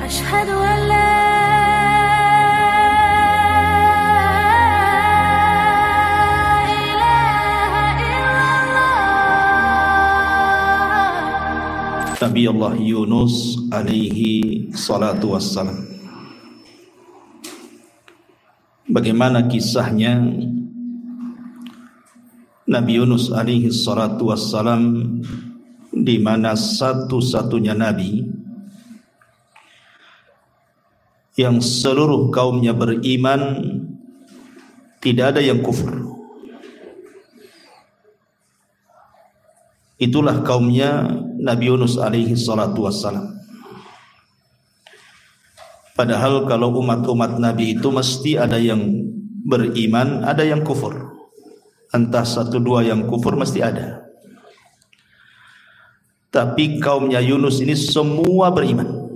أشهد أن لا Nabi Allah Yunus alaihi salatu wassalam. Bagaimana kisahnya Nabi Yunus alaihi salatu wassalam, di mana satu-satunya nabi yang seluruh kaumnya beriman, tidak ada yang kufur. Itulah kaumnya Nabi Yunus alaihi salatu wassalam. Padahal kalau umat-umat Nabi itu mesti ada yang beriman, ada yang kufur. Entah satu dua yang kufur mesti ada. Tapi kaumnya Yunus ini semua beriman.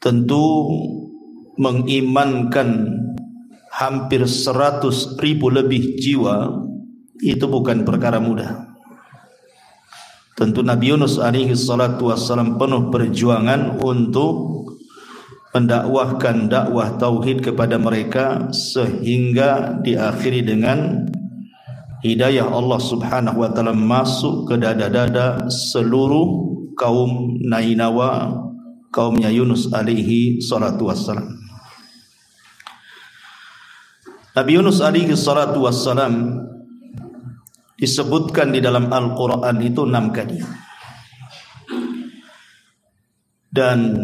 Tentu mengimankan hampir 100.000 lebih jiwa itu bukan perkara mudah. Tentu Nabi Yunus alaihi salatu wassalam penuh perjuangan untuk mendakwahkan dakwah tauhid kepada mereka, sehingga diakhiri dengan hidayah Allah subhanahu wa ta'ala masuk ke dada-dada seluruh kaum Nainawa, kaumnya Yunus alaihi salatu wassalam. Nabi Yunus alaihi salatu wassalam disebutkan di dalam Al-Quran itu 6 kali, dan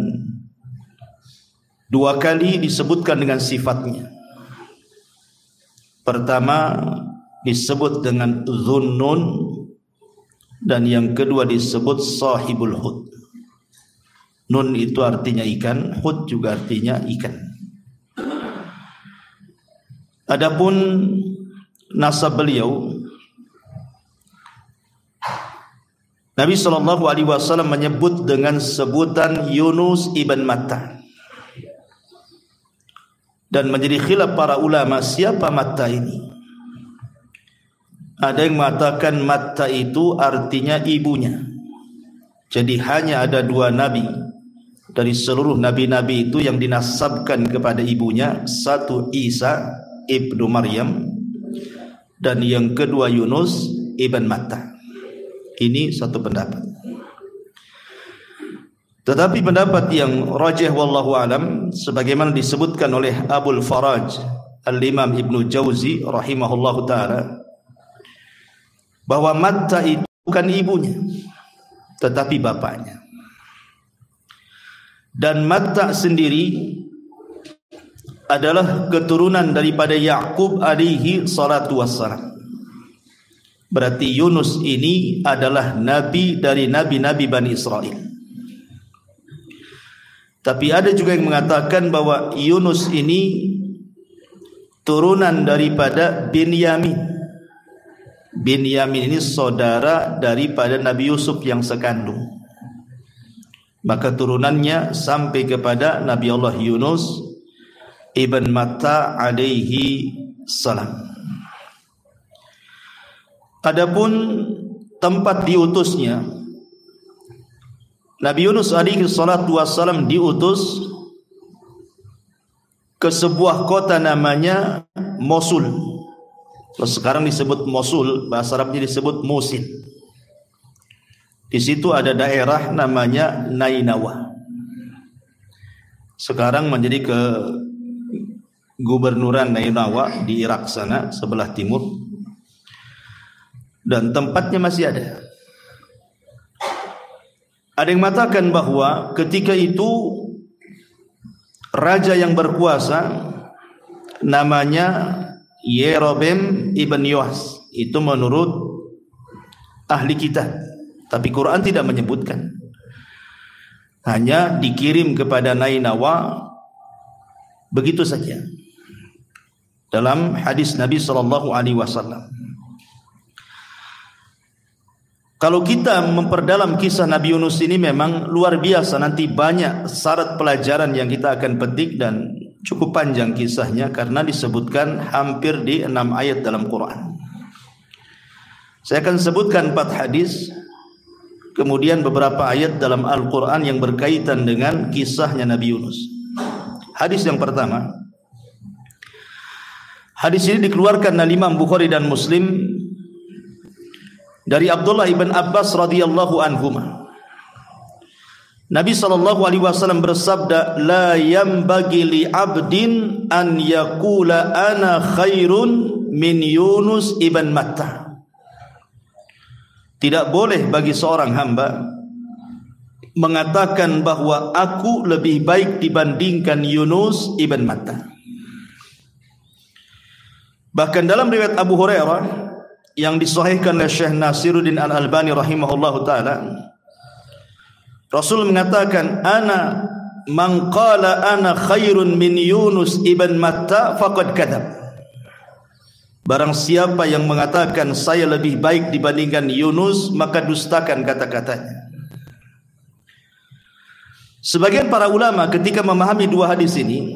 2 kali disebutkan dengan sifatnya. Pertama disebut dengan Dhunnun, dan yang kedua disebut Sahibul Hud. Nun itu artinya ikan, Hud juga artinya ikan. Adapun nasab beliau, Nabi SAW menyebut dengan sebutan Yunus ibn Matta, dan menjadi khilaf para ulama siapa Matta ini. Ada yang mengatakan Matta itu artinya ibunya. Jadi hanya ada 2 nabi dari seluruh nabi-nabi itu yang dinasabkan kepada ibunya, satu Isa ibnu Maryam, dan yang kedua Yunus ibn Matta. Ini satu pendapat. Tetapi pendapat yang rajih wallahu alam, sebagaimana disebutkan oleh Abul Faraj Al-Imam Ibnu Jauzi rahimahullahu taala, bahwa Matta itu bukan ibunya tetapi bapaknya. Dan Matta sendiri adalah keturunan daripada Ya'qub alaihi salatu wassalam. Berarti Yunus ini adalah nabi dari nabi-nabi Bani Israel. Tapi ada juga yang mengatakan bahwa Yunus ini turunan daripada Binyamin. Binyamin ini saudara daripada Nabi Yusuf yang sekandung. Maka turunannya sampai kepada Nabi Allah Yunus ibn Matta alaihi salam. Adapun tempat diutusnya, Nabi Yunus alaihi salatu wassalam diutus ke sebuah kota namanya Mosul. Sekarang disebut Mosul, bahasa Arabnya disebut Musil. Di situ ada daerah namanya Nainawa. Sekarang menjadi ke gubernuran Nainawa di Irak sana, sebelah timur. Dan tempatnya masih ada. Ada yang mengatakan bahwa ketika itu raja yang berkuasa namanya Yerobeam ibn Yoas. Itu menurut ahli kitab, tapi Quran tidak menyebutkan. Hanya dikirim kepada Nainawa begitu saja dalam hadis Nabi SAW. Kalau kita memperdalam kisah Nabi Yunus ini memang luar biasa. Nanti banyak syarat pelajaran yang kita akan petik, dan cukup panjang kisahnya karena disebutkan hampir di 6 ayat dalam Quran. Saya akan sebutkan 4 hadis. kemudian beberapa ayat dalam Al-Quran yang berkaitan dengan kisahnya Nabi Yunus. Hadis yang pertama, hadis ini dikeluarkan oleh Imam Bukhari dan Muslim dari Abdullah ibn Abbas radhiyallahu anhuma. Nabi SAW bersabda, la yambagi li abdin an yakula ana khairun min Yunus ibn Matta. Tidak boleh bagi seorang hamba mengatakan bahwa aku lebih baik dibandingkan Yunus ibn Matta. Bahkan dalam riwayat Abu Hurairah yang disahihkan oleh Syekh Nasiruddin Al-Albani rahimahullahu taala, Rasul mengatakan, ana man qala ana khairun min Yunus ibn Matta faqad kadzab. Barang siapa yang mengatakan saya lebih baik dibandingkan Yunus, maka dustakan kata-katanya. Sebagian para ulama ketika memahami dua hadis ini,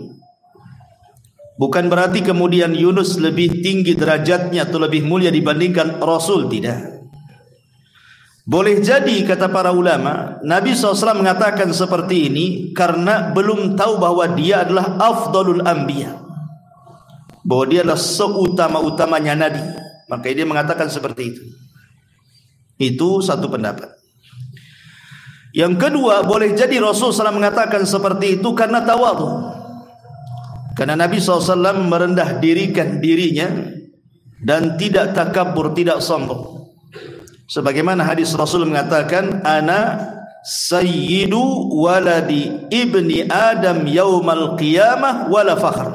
bukan berarti kemudian Yunus lebih tinggi derajatnya atau lebih mulia dibandingkan Rasul, tidak. Boleh jadi kata para ulama, Nabi SAW mengatakan seperti ini karena belum tahu bahwa dia adalah afdalul anbiya, bahwa dia adalah seutama-utamanya Nabi, maka dia mengatakan seperti itu. Itu satu pendapat. Yang kedua, boleh jadi Rasul SAW mengatakan seperti itu karena tawadhu, karena Nabi SAW merendah dirikan dirinya dan tidak takabur, tidak sombong. Sebagaimana hadis Rasul mengatakan, ana sayyidu waladi ibni Adam yaumal qiyamah wala fakhr.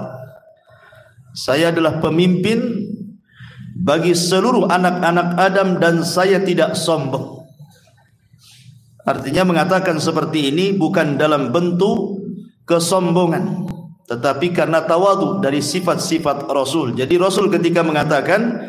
Saya adalah pemimpin bagi seluruh anak-anak Adam dan saya tidak sombong. Artinya mengatakan seperti ini bukan dalam bentuk kesombongan, tetapi karena tawadhu dari sifat-sifat Rasul. Jadi Rasul ketika mengatakan,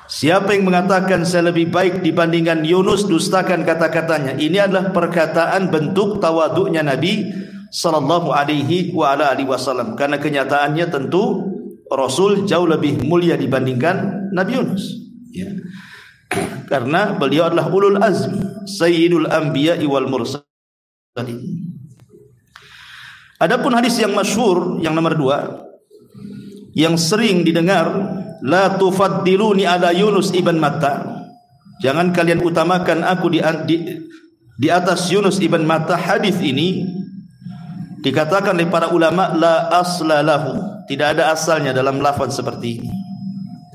siapa yang mengatakan saya lebih baik dibandingkan Yunus, dustakan kata-katanya. Ini adalah perkataan bentuk tawadhu'nya Nabi sallallahu alaihi wasallam. Karena kenyataannya tentu Rasul jauh lebih mulia dibandingkan Nabi Yunus, ya. Karena beliau adalah ulul azmi, sayyidul anbiya'i wal mursalin. Adapun hadis yang masyhur yang nomor 2 yang sering didengar, la tufaddiluni ala Yunus ibn Matta, jangan kalian utamakan aku di atas Yunus ibn Matta. Hadis ini dikatakan oleh para ulama la asla lahu, tidak ada asalnya dalam lafaz seperti ini.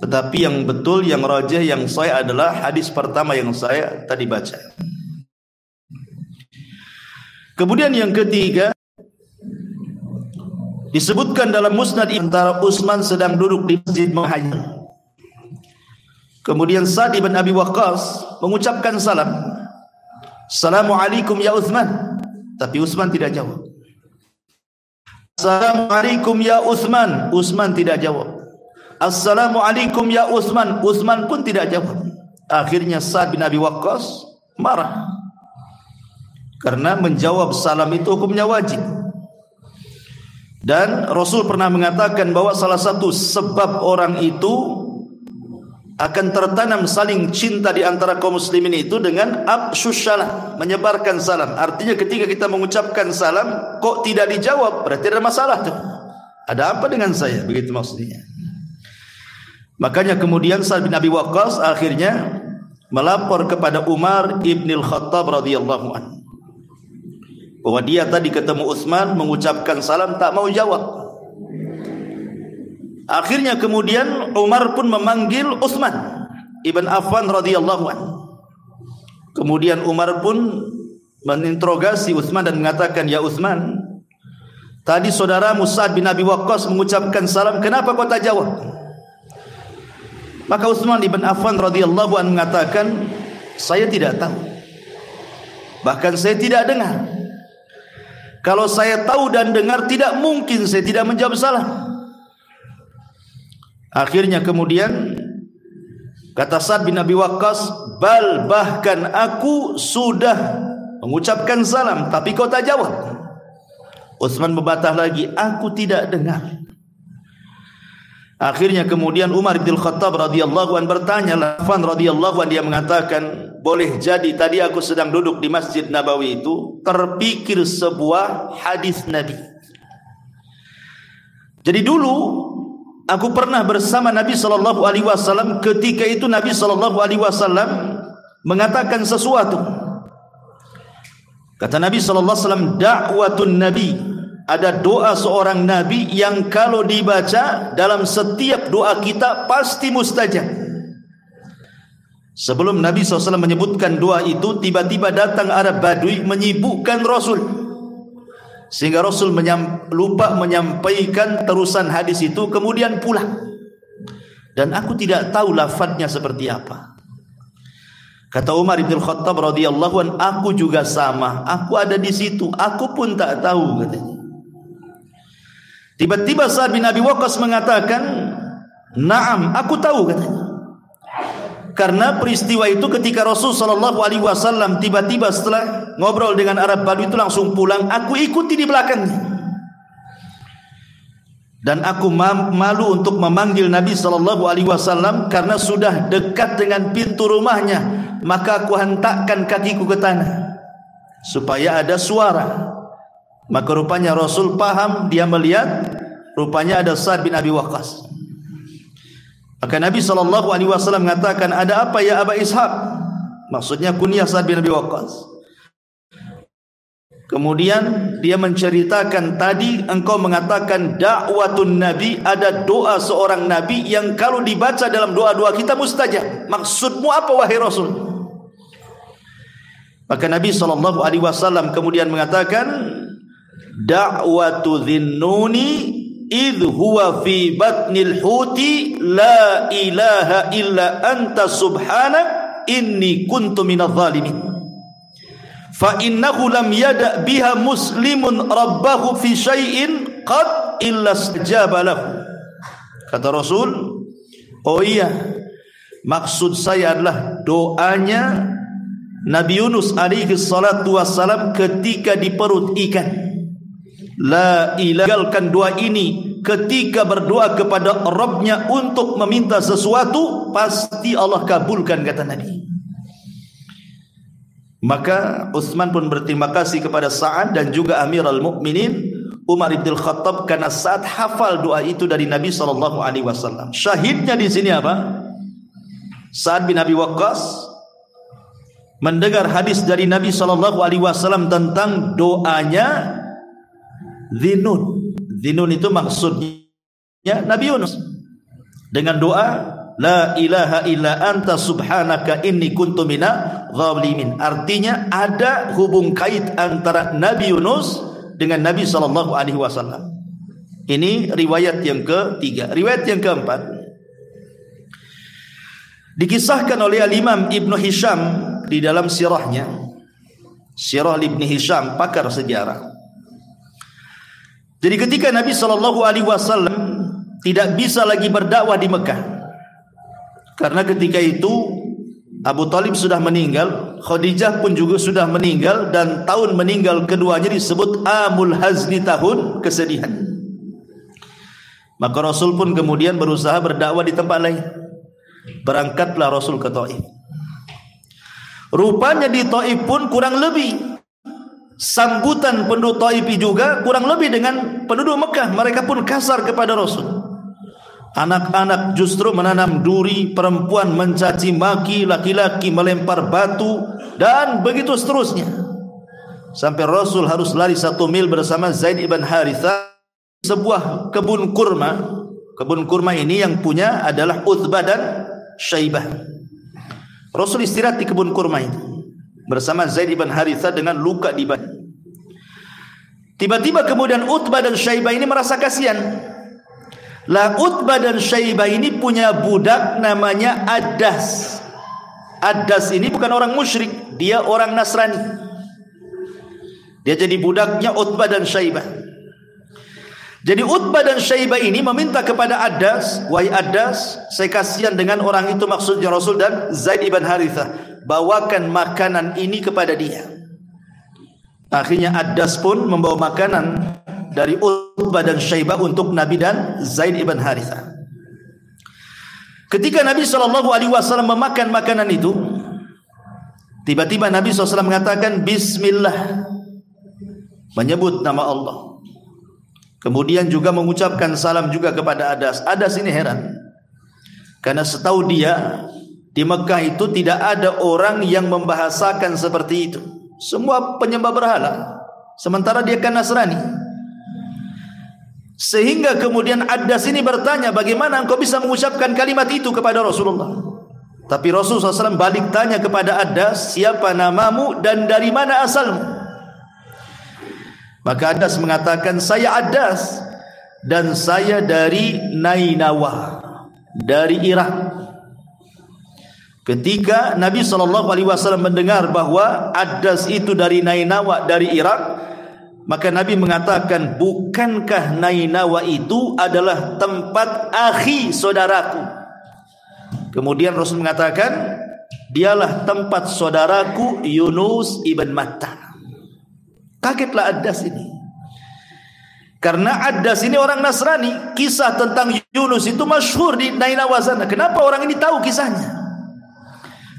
Tetapi yang betul, yang rajih, yang sahih adalah hadis pertama yang saya tadi baca. Kemudian yang ketiga, disebutkan dalam musnad antara Utsman sedang duduk di masjid menghayal. Kemudian Sa'd bin Abi Waqqas mengucapkan salam, Assalamualaikum ya Utsman. Tapi Utsman tidak jawab. Assalamualaikum ya Utsman. Utsman tidak jawab. Assalamualaikum ya Utsman. Utsman pun tidak jawab. Akhirnya Sa'd bin Abi Waqqas marah, karena menjawab salam itu hukumnya wajib. Dan Rasul pernah mengatakan bahwa salah satu sebab orang itu akan tertanam saling cinta di antara kaum muslimin itu dengan afsyus salam, menyebarkan salam. Artinya ketika kita mengucapkan salam kok tidak dijawab, berarti ada masalah tuh. Ada apa dengan saya? Begitu maksudnya. Makanya kemudian Sa'd bin Abi Waqqas akhirnya melapor kepada Umar ibnil Khattab radhiyallahu anhu bahwa dia tadi ketemu Utsman mengucapkan salam tak mau jawab. Akhirnya kemudian Umar pun memanggil Utsman ibn Affan radhiyallahu anhu. Kemudian Umar pun meninterogasi Utsman dan mengatakan, ya Utsman, tadi saudaramu Sa'd bin Abi Waqqas mengucapkan salam, kenapa kau tak jawab? Maka Utsman ibn Affan radhiyallahu anhu mengatakan, saya tidak tahu, bahkan saya tidak dengar. Kalau saya tahu dan dengar, tidak mungkin saya tidak menjawab salam. Akhirnya kemudian kata Sa'd bin Abi Waqqas, bahkan aku sudah mengucapkan salam tapi kau tak jawab. Utsman membantah lagi, aku tidak dengar. Akhirnya kemudian Umar bin Khattab radhiyallahu an bertanya, Affan radhiyallahu an, dia mengatakan, boleh jadi tadi aku sedang duduk di Masjid Nabawi itu terpikir sebuah hadis Nabi. Jadi dulu aku pernah bersama Nabi sallallahu alaihi wasallam, ketika itu Nabi sallallahu alaihi wasallam mengatakan sesuatu. Kata Nabi sallallahu alaihi wasallam, da'watun nabi, ada doa seorang nabi yang kalau dibaca dalam setiap doa kita pasti mustajab. Sebelum Nabi SAW menyebutkan doa itu, tiba-tiba datang Arab Badui menyibukkan Rasul, sehingga Rasul lupa menyampaikan terusan hadis itu, kemudian pulang. Dan aku tidak tahu lafadznya seperti apa. Kata Umar bin Khattab radhiyallahu an, aku juga sama, aku ada di situ, aku pun tak tahu, katanya. Tiba-tiba Sa'ad bin Abi Waqqas mengatakan, "Na'am, aku tahu," katanya. Karena peristiwa itu ketika Rasul sallallahu alaihi wasallam tiba-tiba setelah ngobrol dengan Arab Badui itu langsung pulang, aku ikuti di belakangnya. Dan aku malu untuk memanggil Nabi sallallahu alaihi wasallam karena sudah dekat dengan pintu rumahnya. Maka aku hentakkan kakiku ke tanah supaya ada suara. Maka rupanya Rasul paham, dia melihat rupanya ada Sa'ad bin Abi Waqqas. Maka Nabi SAW mengatakan, ada apa ya Aba Ishaq? Maksudnya kunyah Sa'ad bin Abi Waqqas. Kemudian dia menceritakan, tadi engkau mengatakan da'watun nabi, ada doa seorang nabi yang kalau dibaca dalam doa-doa kita mustajab. Maksudmu apa wahai Rasul? Maka Nabi SAW kemudian mengatakan, da'watu dhinnuni idh huwa fi batnil huti la ilaha illa anta subhanak inni kuntu minadh dhalimin. Fa innahu lam yada biha muslimun rabbahu fi syai'in qad illa istajaba lahu. Kata Rasul, oh iya, maksud saya adalah doanya Nabi Yunus alaihi salatu wassalam ketika di perut ikan. La ilahalkan doa ini ketika berdoa kepada Rabbnya untuk meminta sesuatu, pasti Allah kabulkan, kata Nabi. Maka Utsman pun berterima kasih kepada Sa'ad dan juga Amirul Mukminin Umar bin Khattab karena Sa'ad hafal doa itu dari Nabi SAW. Syahidnya di sini apa? Sa'ad bin Abi Waqqas mendengar hadis dari Nabi SAW tentang doanya Dhinnun. Dhinnun itu maksudnya Nabi Yunus dengan doa la ilaha illa anta subhanaka inni kuntu minadh dhalimin. Artinya ada hubung kait antara Nabi Yunus dengan Nabi SAW. Ini riwayat yang ketiga. Riwayat yang keempat dikisahkan oleh Al-Imam Ibn Hisham di dalam sirahnya. Sirah Ibn Hisham, pakar sejarah. Jadi ketika Nabi SAW tidak bisa lagi berdakwah di Mekah, karena ketika itu Abu Talib sudah meninggal, Khadijah pun juga sudah meninggal, dan tahun meninggal keduanya disebut Amul Hazni, tahun kesedihan. Maka Rasul pun kemudian berusaha berdakwah di tempat lain. Berangkatlah Rasul ke Taif. Rupanya di Taif pun kurang lebih sambutan penduduk Taif juga kurang lebih dengan penduduk Mekah. Mereka pun kasar kepada Rasul. Anak-anak justru menanam duri, perempuan mencaci maki, laki-laki melempar batu, dan begitu seterusnya. Sampai Rasul harus lari 1 mil bersama Zaid ibn Harithah, sebuah kebun kurma. Kebun kurma ini yang punya adalah Utbah dan Syaibah. Rasul istirahat di kebun kurma itu bersama Zaid ibn Harithah dengan luka di badan. Tiba-tiba kemudian Utbah dan Syaibah ini merasa kasihan. Lah Utbah dan Syaibah ini punya budak namanya Addas. Addas ini bukan orang musyrik, dia orang Nasrani. Dia jadi budaknya Utbah dan Syaibah. Jadi Utbah dan Syaibah ini meminta kepada Addas, wahai Addas, saya kasihan dengan orang itu, maksudnya Rasul dan Zaid ibn Harithah, bawakan makanan ini kepada dia. Akhirnya Addas pun membawa makanan dari Utbah dan Syaibah untuk Nabi dan Zaid ibn Harithah. Ketika Nabi SAW memakan makanan itu, tiba-tiba Nabi SAW mengatakan Bismillah, menyebut nama Allah. Kemudian juga mengucapkan salam juga kepada Adas. Adas ini heran, karena setahu dia di Mekah itu tidak ada orang yang membahasakan seperti itu. Semua penyembah berhala, sementara dia kan Nasrani. Sehingga kemudian Adas ini bertanya, bagaimana engkau bisa mengucapkan kalimat itu kepada Rasulullah? Tapi Rasulullah SAW balik tanya kepada Adas, siapa namamu dan dari mana asalmu? Maka Adas mengatakan, saya Adas dan saya dari Nainawa, dari Irak. Ketika Nabi SAW mendengar bahwa Adas itu dari Nainawa, dari Irak, maka Nabi mengatakan, bukankah Nainawa itu adalah tempat akhi saudaraku? Kemudian Rasul mengatakan, dialah tempat saudaraku Yunus ibn Matta. Kagetlah Adas ini, karena Adas ini orang Nasrani. Kisah tentang Yunus itu masyhur di Nainawa sana. Kenapa orang ini tahu kisahnya?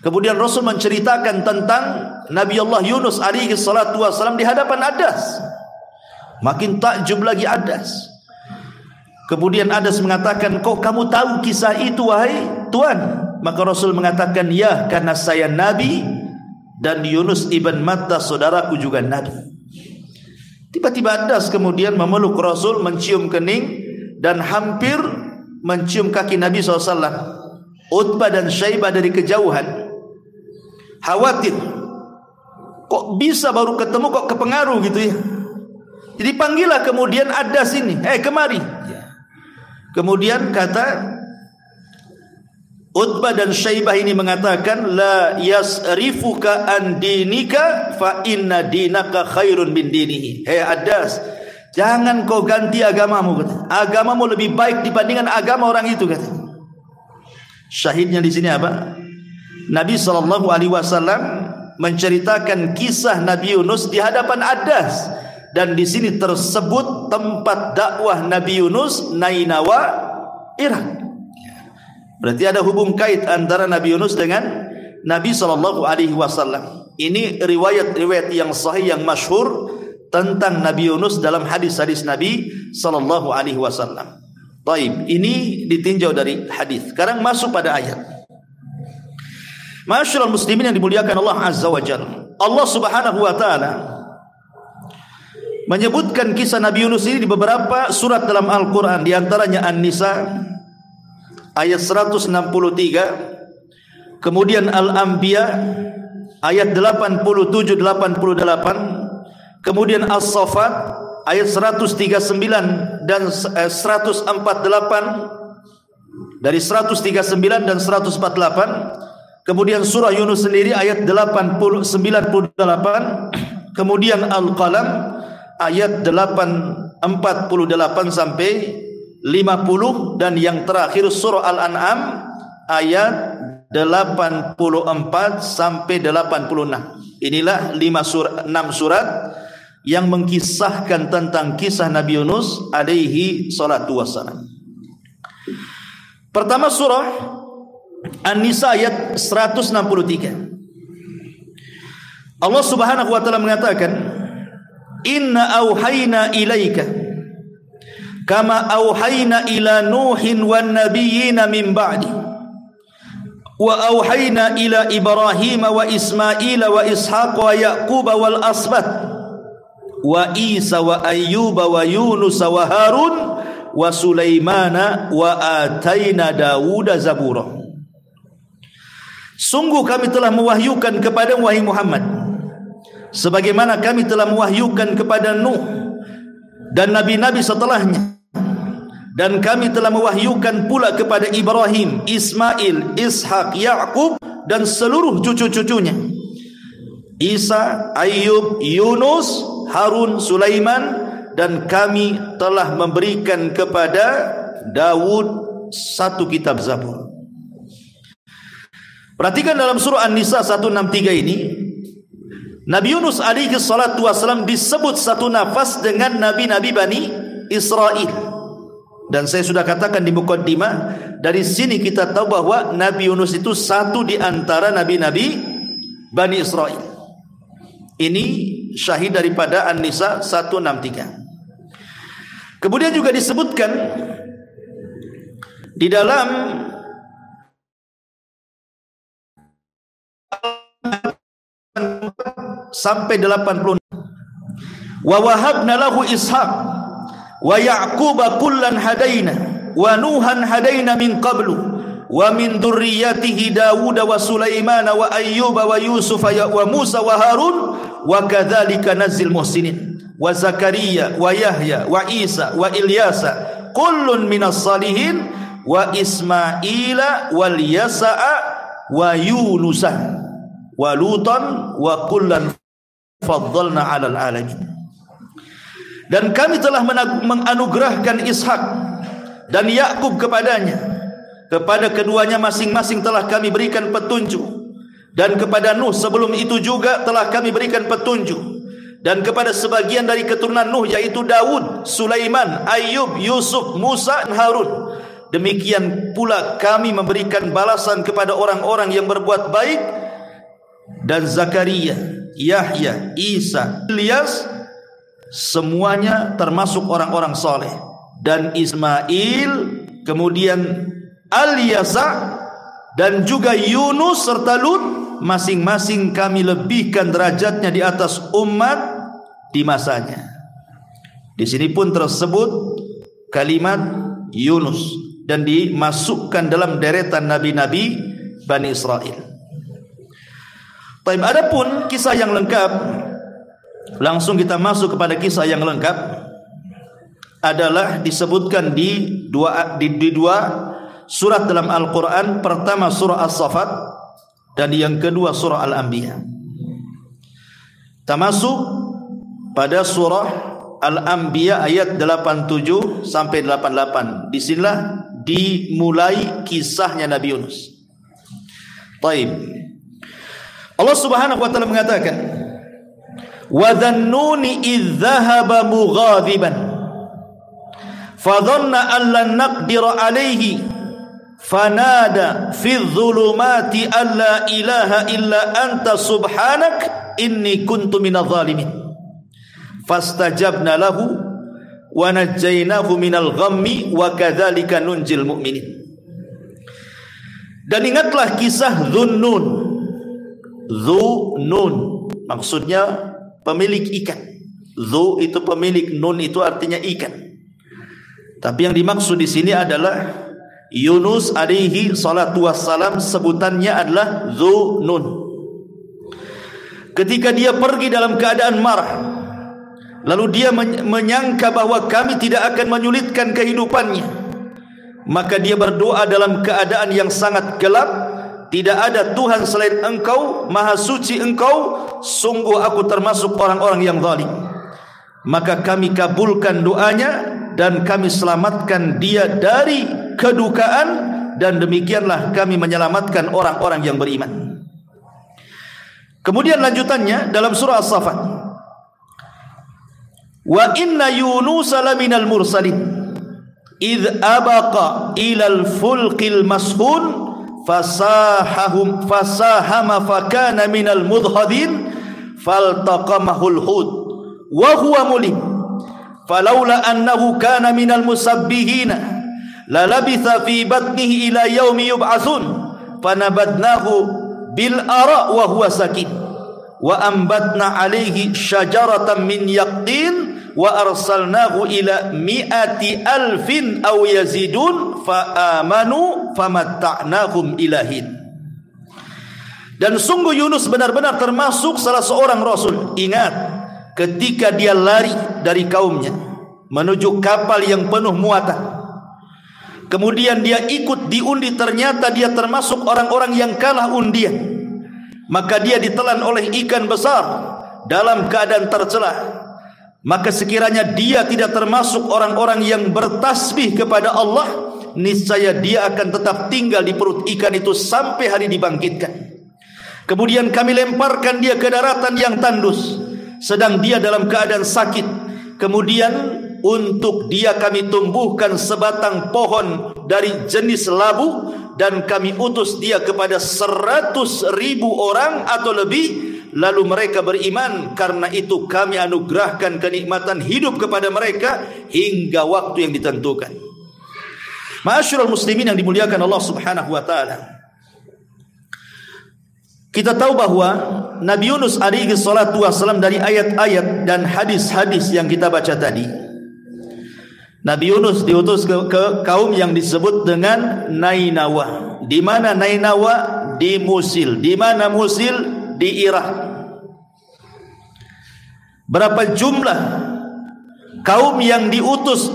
Kemudian Rasul menceritakan tentang Nabi Allah Yunus alaihi salatu wassalam di hadapan Adas. Makin takjub lagi Adas. Kemudian Adas mengatakan, kok kamu tahu kisah itu wahai Tuan? Maka Rasul mengatakan, ya, karena saya Nabi dan Yunus ibn Matta saudaraku juga Nabi. Tiba-tiba Adas kemudian memeluk Rasul, mencium kening dan hampir mencium kaki Nabi SAW. Utbah dan Syaibah dari kejauhan khawatir, kok bisa baru ketemu kok kepengaruh gitu ya. Jadi panggillah kemudian Adas ini, kemari. Kemudian kata Utbah dan Syaibah ini mengatakan, la yasrifuka an dinika fa inna dinaka khairun min dinihi. Adas, jangan kau ganti agamamu, kata. Agamamu lebih baik dibandingkan agama orang itu, kata. Syahidnya di sini apa? Nabi SAW menceritakan kisah Nabi Yunus di hadapan Adas, dan di sini tersebut tempat dakwah Nabi Yunus, Nainawa, Irak. Berarti ada hubung kait antara Nabi Yunus dengan Nabi SAW. Ini riwayat-riwayat yang sahih, yang masyhur tentang Nabi Yunus dalam hadis-hadis Nabi SAW. Taib, ini ditinjau dari hadis. Sekarang masuk pada ayat. Masyaallah muslimin yang dimuliakan Allah Azza wa Jalla. Allah Subhanahu wa taala menyebutkan kisah Nabi Yunus ini di beberapa surat dalam Al-Qur'an, di antaranya An-Nisa ayat 163, kemudian Al-Anbiya ayat 87 88, kemudian As-Saffat ayat 139 dan 148, dari 139 dan 148. Kemudian surah Yunus sendiri ayat 98, kemudian Al-Qalam ayat 48 sampai 50, dan yang terakhir surah Al-An'am ayat 84 sampai 86. Inilah 6 surat yang mengkisahkan tentang kisah Nabi Yunus alaihi salatu wassalam. Pertama surah An-Nisa ayat 163. Allah Subhanahu wa taala mengatakan, inna auhayna ilaika kama auhayna ila Nuhin wan nabiyyina min ba'di wa auhayna ila Ibrahim wa Ismail wa Ishaq wa Yaqub wal asbat wa Isa wa Ayyub wa Yunus wa Harun wa Sulaimana wa ataina Dawuda zabura. Sungguh kami telah mewahyukan kepada wahai Muhammad sebagaimana kami telah mewahyukan kepada Nuh dan nabi-nabi setelahnya, dan kami telah mewahyukan pula kepada Ibrahim, Ismail, Ishak, Yaqub dan seluruh cucu-cucunya, Isa, Ayyub, Yunus, Harun, Sulaiman, dan kami telah memberikan kepada Daud 1 kitab Zabur. Perhatikan dalam surah An-Nisa 163 ini, Nabi Yunus alaihi salatu wassalam disebut satu nafas dengan nabi-nabi Bani Israel. Dan saya sudah katakan di mukaddimah, dari sini kita tahu bahwa Nabi Yunus itu satu di antara nabi-nabi Bani Israel. Ini syahid daripada An-Nisa 163. Kemudian juga disebutkan di dalam sampai 80. Wa wahabna lahu Ishaq wa Ya'quba kullan hadaina wa Nuhan hadaina min qablu wa min dzurriyyatihi Dawud wa Sulaiman wa Ayyub wa Yusuf wa Musa wa Harun wa kadzalika nazil muhsinin wa Zakaria wa Yahya wa Isa wa Ilyasa kullun minas salihin wa Ismaila wal Yasa'a wa Yunusa wa Lutan wa kullan faddalna 'alal alamin. Dan kami telah menganugerahkan Ishak dan Yakub kepadanya. Kepada keduanya masing-masing telah kami berikan petunjuk. Dan kepada Nuh sebelum itu juga telah kami berikan petunjuk. Dan kepada sebagian dari keturunan Nuh, yaitu Dawud, Sulaiman, Ayyub, Yusuf, Musa dan Harun. Demikian pula kami memberikan balasan kepada orang-orang yang berbuat baik. Dan Zakaria, Yahya, Isa, Ilyas, semuanya termasuk orang-orang soleh. Dan Ismail, kemudian Al-Yasa, dan juga Yunus serta Lut, masing-masing kami lebihkan derajatnya di atas umat di masanya. Di sini pun tersebut kalimat Yunus dan dimasukkan dalam deretan nabi-nabi Bani Israel. Baik, adapun kisah yang lengkap, langsung kita masuk kepada kisah yang lengkap, adalah disebutkan di dua surat dalam Al-Quran. Pertama surah As-Saffat dan yang kedua surah Al-Anbiya. Kita masuk pada surah Al-Anbiya ayat 87 sampai 88. Disinilah dimulai kisahnya Nabi Yunus. Baik, Allah Subhanahu wa taala mengatakan, wa dhannuni idh dhahaba mughadiban fadhanna an lan naqdira alayhi fanada fi dhulumati an la ilaha illa anta subhanak inni kuntu minadh dhalimin fastajabna lahu wa najjaynahu minal ghammi wa kadzalika nunjil mu'minin. Dan ingatlah kisah Dhunnun. Dhunnun maksudnya pemilik ikan. Dhu itu pemilik, nun itu artinya ikan. Tapi yang dimaksud di sini adalah Yunus alaihi salatu wassalam, sebutannya adalah Dhunnun. Ketika dia pergi dalam keadaan marah, lalu dia menyangka bahwa kami tidak akan menyulitkan kehidupannya, maka dia berdoa dalam keadaan yang sangat gelap. Tidak ada Tuhan selain Engkau, Maha Suci Engkau, sungguh aku termasuk orang-orang yang zalim. Maka kami kabulkan doanya dan kami selamatkan dia dari kedukaan, dan demikianlah kami menyelamatkan orang-orang yang beriman. Kemudian lanjutannya dalam surah As-Saffat, wa inna Yunusa laminal mursalin idh abaqa ilal fulqil mashhun fasahama fakana minal mudhadin faltaqamahul hud wa huwa mulim falaula annahu kana minal musabbihina la labitha fi batnihi ila yaumi yub'atsun fanabadnahu bil ara wa huwa sakin wa ambatna alayhi syajaratan min yaqtin wa arsalnahu ila mi'ati alfin aw yazidun fa amanu famatta'nahum ilahin. Dan sungguh Yunus benar-benar termasuk salah seorang rasul. Ingat, ketika dia lari dari kaumnya menuju kapal yang penuh muatan, kemudian dia ikut diundi, ternyata dia termasuk orang-orang yang kalah undian, maka dia ditelan oleh ikan besar dalam keadaan tercela. Maka sekiranya dia tidak termasuk orang-orang yang bertasbih kepada Allah, niscaya dia akan tetap tinggal di perut ikan itu sampai hari dibangkitkan. Kemudian kami lemparkan dia ke daratan yang tandus, sedang dia dalam keadaan sakit. Kemudian untuk dia kami tumbuhkan sebatang pohon dari jenis labu, dan kami utus dia kepada 100.000 orang atau lebih, lalu mereka beriman. Karena itu kami anugerahkan kenikmatan hidup kepada mereka hingga waktu yang ditentukan. Ma'asyiral muslimin yang dimuliakan Allah Subhanahu wa taala, kita tahu bahwa Nabi Yunus alaihi salatu wasallam, dari ayat-ayat dan hadis-hadis yang kita baca tadi, Nabi Yunus diutus ke kaum yang disebut dengan Nainawa. Di mana Nainawa? Di Musil. Di mana Musil? Di Irak. Berapa jumlah kaum yang diutus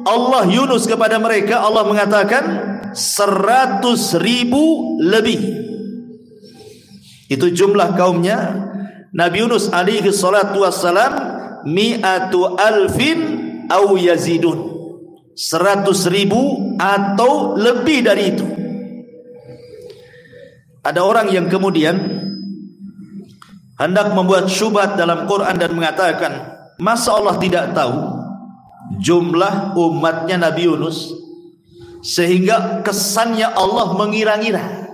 Allah Yunus kepada mereka? Allah mengatakan 100.000 lebih. Itu jumlah kaumnya Nabi Yunus alaihi salatu wassalam, mi'atu alfin au yazidun, 100.000 atau lebih dari itu. Ada orang yang kemudian hendak membuat syubhat dalam Quran dan mengatakan, masa Allah tidak tahu jumlah umatnya Nabi Yunus sehingga kesannya Allah mengira-ngira?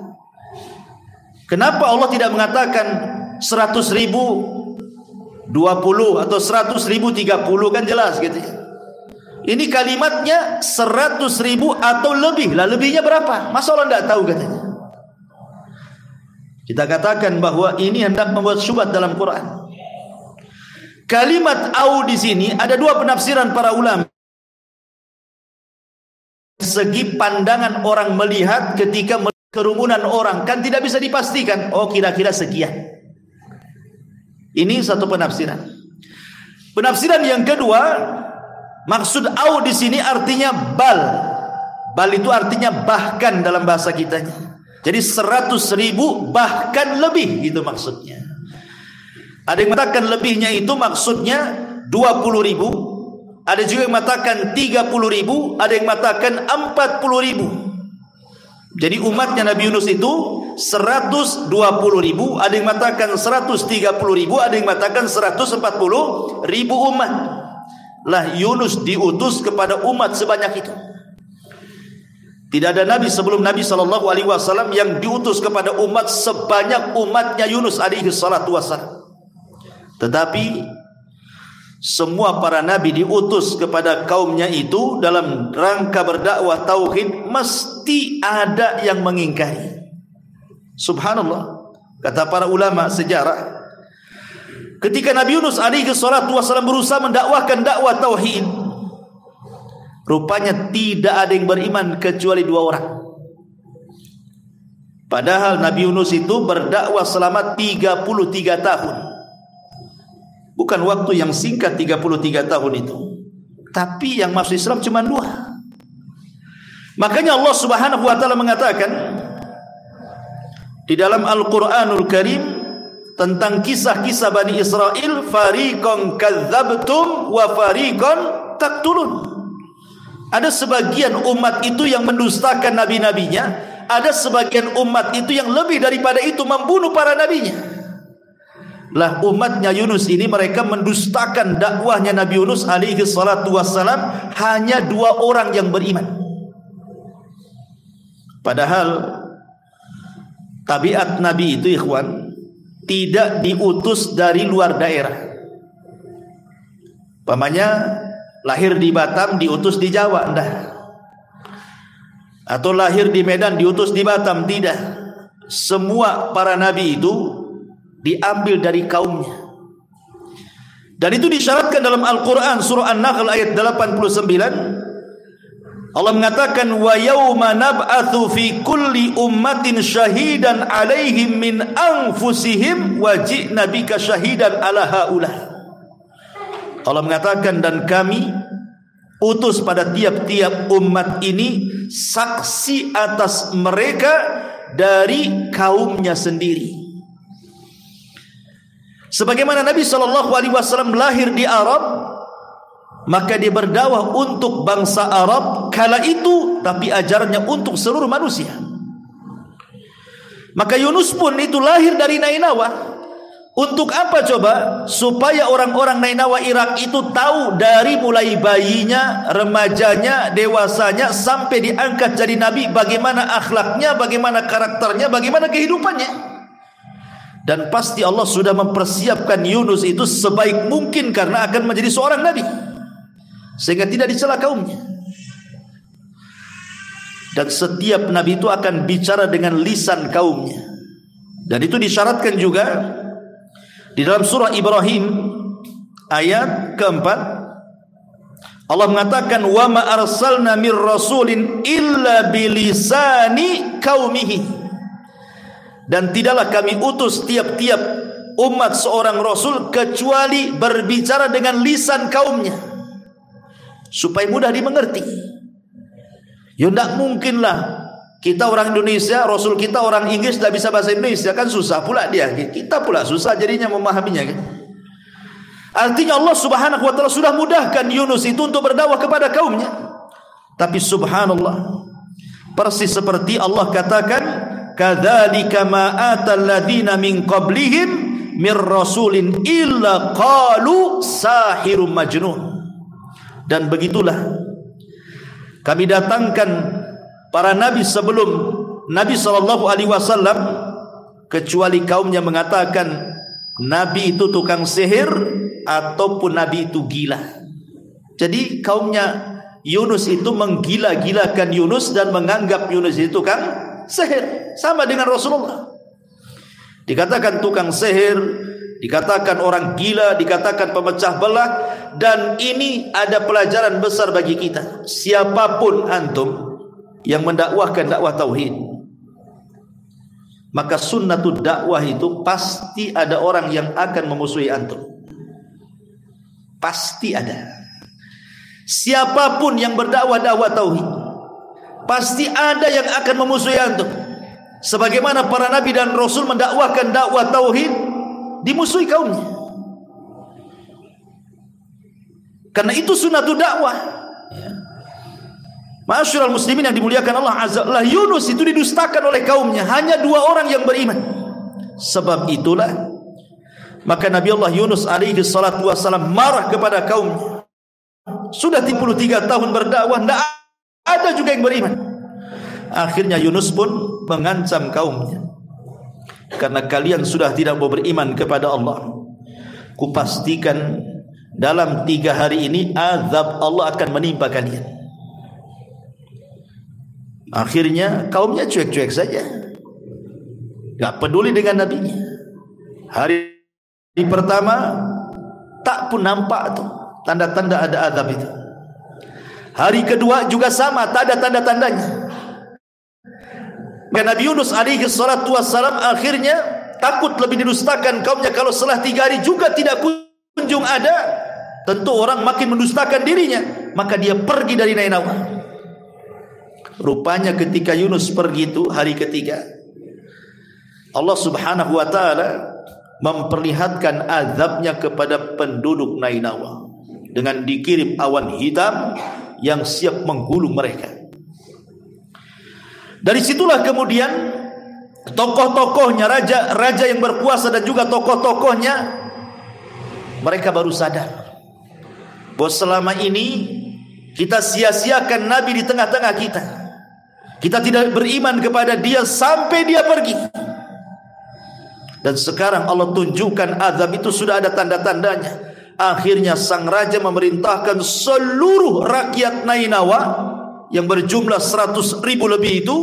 Kenapa Allah tidak mengatakan 100.000 20 atau 100.000 30, kan jelas gitu ya. Ini kalimatnya 100.000 atau lebih. Lah lebihnya berapa? Masa Allah tidak tahu katanya? Kita katakan bahwa ini hendak membuat syubhat dalam Quran. Kalimat au di sini ada dua penafsiran para ulama. Segi pandangan orang melihat ketika kerumunan orang, kan tidak bisa dipastikan. Oh, kira-kira sekian. Ini satu penafsiran. Penafsiran yang kedua, maksud au di sini artinya bal. Bal itu artinya bahkan dalam bahasa kitanya. Jadi 100.000 bahkan lebih, gitu maksudnya. Ada yang mengatakan lebihnya itu maksudnya 20.000. Ada juga yang mengatakan 30.000. Ada yang mengatakan 40.000. Jadi umatnya Nabi Yunus itu 120.000. Ada yang mengatakan 130.000. Ada yang mengatakan 140.000 umat. Lah Yunus diutus kepada umat sebanyak itu. Tidak ada nabi sebelum Nabi SAW yang diutus kepada umat sebanyak umatnya Yunus alaihi salatu wassalam. Tetapi semua para nabi diutus kepada kaumnya itu dalam rangka berdakwah tauhid, mesti ada yang mengingkari. Subhanallah, kata para ulama sejarah, ketika Nabi Yunus alaihi salatu wassalam berusaha mendakwahkan dakwah tauhid, rupanya tidak ada yang beriman kecuali 2 orang. Padahal Nabi Yunus itu berdakwah selama 33 tahun. Bukan waktu yang singkat 33 tahun itu. Tapi yang masuk Islam cuma 2. Makanya Allah Subhanahu wa taala mengatakan di dalam Al-Qur'anul Karim tentang kisah-kisah Bani Israel, fariqan kadzabtum wa fariqan taqtulun. Ada sebagian umat itu yang mendustakan nabi-nabinya, ada sebagian umat itu yang lebih daripada itu membunuh para nabinya. Lah umatnya Yunus ini mereka mendustakan dakwahnya Nabi Yunus alaihi salatu wassalam, hanya 2 orang yang beriman. Padahal tabiat nabi itu ikhwan tidak diutus dari luar daerah. Pamannya lahir di Batam diutus di Jawa, enggak. Atau lahir di Medan diutus di Batam, tidak. Semua para nabi itu diambil dari kaumnya. Dan itu disyaratkan dalam Al-Quran surah An-Nahl ayat 89. Allah mengatakan, wa yauma nab'atsu fi kulli ummatin syahidan 'alaihim min anfusihim wa ji'na bika syahidan 'ala haula. Allah mengatakan, dan kami utus pada tiap-tiap umat ini saksi atas mereka dari kaumnya sendiri. Sebagaimana Nabi SAW lahir di Arab, maka dia berdakwah untuk bangsa Arab kala itu, tapi ajarannya untuk seluruh manusia. Maka Yunus pun itu lahir dari Nainawa, Untuk apa coba? Supaya orang-orang Nainawa Irak itu tahu dari mulai bayinya, remajanya, dewasanya sampai diangkat jadi nabi, bagaimana akhlaknya, bagaimana karakternya, bagaimana kehidupannya. Dan pasti Allah sudah mempersiapkan Yunus itu sebaik mungkin karena akan menjadi seorang nabi, sehingga tidak dicela kaumnya. Dan setiap nabi itu akan bicara dengan lisan kaumnya. Dan itu disyaratkan juga di dalam surah Ibrahim ayat keempat. Allah mengatakan, wa ma arsalna mir rasulin illa bilisani qaumihi. Dan tidaklah kami utus tiap-tiap umat seorang rasul kecuali berbicara dengan lisan kaumnya, supaya mudah dimengerti. Ya tidak mungkinlah kita orang Indonesia, Rasul kita orang Inggris tidak bisa bahasa Indonesia, kan susah pula dia. Kita pula susah jadinya memahaminya kan. Artinya Allah Subhanahu wa taala sudah mudahkan Yunus itu untuk berdakwah kepada kaumnya. Tapi subhanallah, persis seperti Allah katakan, kadzalika ma atal ladzina min qablihim mir rasulin illa qalu sahirun majnun. Dan begitulah kami datangkan para nabi sebelum Nabi SAW, kecuali kaumnya mengatakan nabi itu tukang sihir ataupun nabi itu gila. Jadi kaumnya Yunus itu menggila-gilakan Yunus dan menganggap Yunus itu tukang sihir, sama dengan Rasulullah. Dikatakan tukang sihir, dikatakan orang gila, dikatakan pemecah belah. Dan ini ada pelajaran besar bagi kita. Siapapun antum yang mendakwahkan dakwah tauhid, maka sunnatud dakwah itu pasti ada orang yang akan memusuhi antum. Pasti ada. Siapapun yang berdakwah dakwah tauhid, pasti ada yang akan memusuhi antum. Sebagaimana para nabi dan rasul mendakwahkan dakwah tauhid, dimusuhi kaumnya. Karena itu sunnatud dakwah. Ma'asyiral muslimin yang dimuliakan Allah Azza wa Jalla, Yunus itu didustakan oleh kaumnya, hanya 2 orang yang beriman. Sebab itulah maka Nabi Allah Yunus alaihi salatu wassalam marah kepada kaumnya. Sudah 33 tahun berdakwah, tidak ada juga yang beriman. Akhirnya Yunus pun mengancam kaumnya, karena kalian sudah tidak mau beriman kepada Allah, kupastikan dalam 3 hari ini azab Allah akan menimpa kalian. Akhirnya kaumnya cuek-cuek saja, gak peduli dengan nabinya. Hari pertama tak pun nampak tuh tanda-tanda ada azab itu. Hari kedua juga sama, tak ada tanda-tandanya. Nabi Yunus alaihi salatu wassalam akhirnya takut lebih didustakan kaumnya. Kalau setelah 3 hari juga tidak kunjung ada, tentu orang makin mendustakan dirinya. Maka dia pergi dari Nainawa. Rupanya ketika Yunus pergi itu hari ketiga, Allah Subhanahu wa taala memperlihatkan azabnya kepada penduduk Nainawa dengan dikirim awan hitam yang siap menggulung mereka. Dari situlah kemudian tokoh-tokohnya, raja yang berkuasa dan juga tokoh-tokohnya, mereka baru sadar bahwa selama ini kita sia-siakan Nabi di tengah-tengah kita. Kita tidak beriman kepada dia sampai dia pergi. Dan sekarang Allah tunjukkan azab itu sudah ada tanda-tandanya. Akhirnya sang raja memerintahkan seluruh rakyat Nainawa yang berjumlah 100.000 lebih itu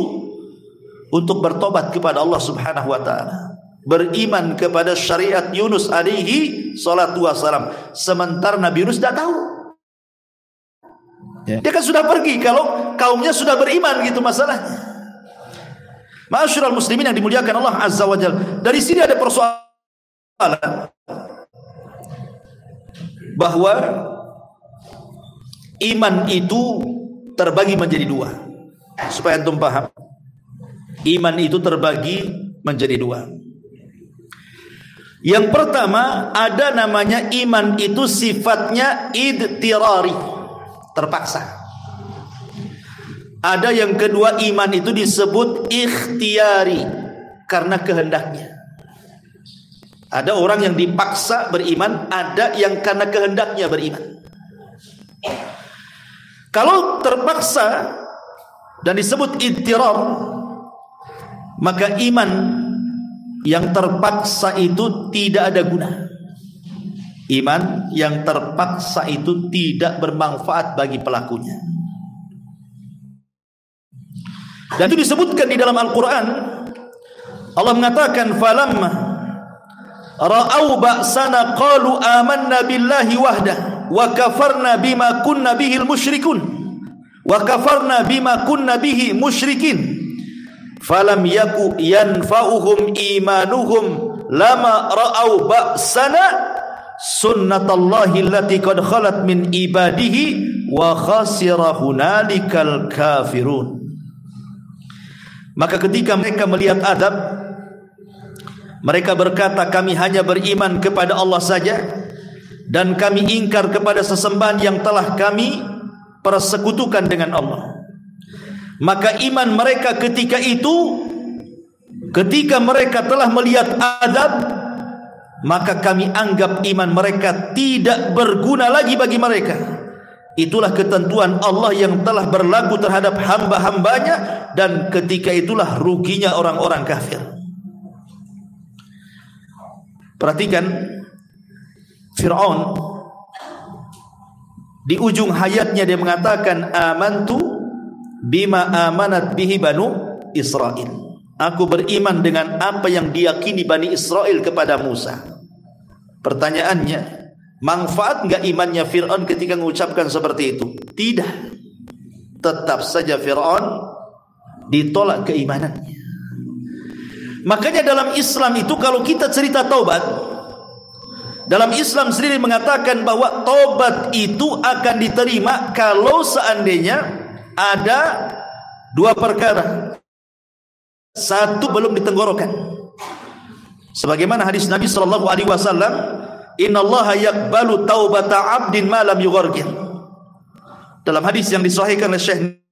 untuk bertobat kepada Allah Subhanahu wa taala, beriman kepada syariat Yunus alaihi salatu wassalam. Sementara Nabi Yunus tidak tahu. Dia kan sudah pergi, kalau kaumnya sudah beriman, gitu masalahnya. Ma'asyiral muslimin yang dimuliakan Allah Azza wa Jalla, dari sini ada persoalan bahwa iman itu terbagi menjadi 2. Supaya antum paham, iman itu terbagi menjadi 2. Yang pertama, ada namanya iman itu sifatnya idtirari, terpaksa. Ada yang kedua, iman itu disebut ikhtiari, karena kehendaknya. Ada orang yang dipaksa beriman, ada yang karena kehendaknya beriman. Kalau terpaksa dan disebut idtirar, maka iman yang terpaksa itu tidak ada guna. Iman yang terpaksa itu tidak bermanfaat bagi pelakunya. Dan itu disebutkan di dalam Al-Quran. Allah mengatakan, falamma ra'au ba'sana qalu amanna billahi wahdah wa kafarna bima kunna bihil musyrikun wa kafarna bima kunna bihi musyrikin falam yaku yanfa'uhum imanuhum lama ra'au ba'sana sunnatallahi allati qad khalat min ibadihi wa khasira hunalikal kafirun. Maka ketika mereka melihat adab, mereka berkata, kami hanya beriman kepada Allah saja, dan kami ingkar kepada sesembahan yang telah kami persekutukan dengan Allah. Maka iman mereka ketika itu, ketika mereka telah melihat adab, maka kami anggap iman mereka tidak berguna lagi bagi mereka. Itulah ketentuan Allah yang telah berlaku terhadap hamba-hambanya, dan ketika itulah ruginya orang-orang kafir. Perhatikan Fir'aun, di ujung hayatnya dia mengatakan, amantu bima amanat bihi banu Israel. Aku beriman dengan apa yang diyakini Bani Israel kepada Musa. Pertanyaannya, manfaat enggak imannya Fir'aun ketika mengucapkan seperti itu? Tidak. Tetap saja Fir'aun ditolak keimanannya. Makanya dalam Islam itu kalau kita cerita taubat, dalam Islam sendiri mengatakan bahwa taubat itu akan diterima kalau seandainya ada dua perkara. Satu, belum ditenggorokan. Sebagaimana hadis Nabi sallallahu alaihi wasallam, innallaha yaqbalu taubata 'abdin ma lam yughargir. Dalam hadis yang disahihkan oleh Syekh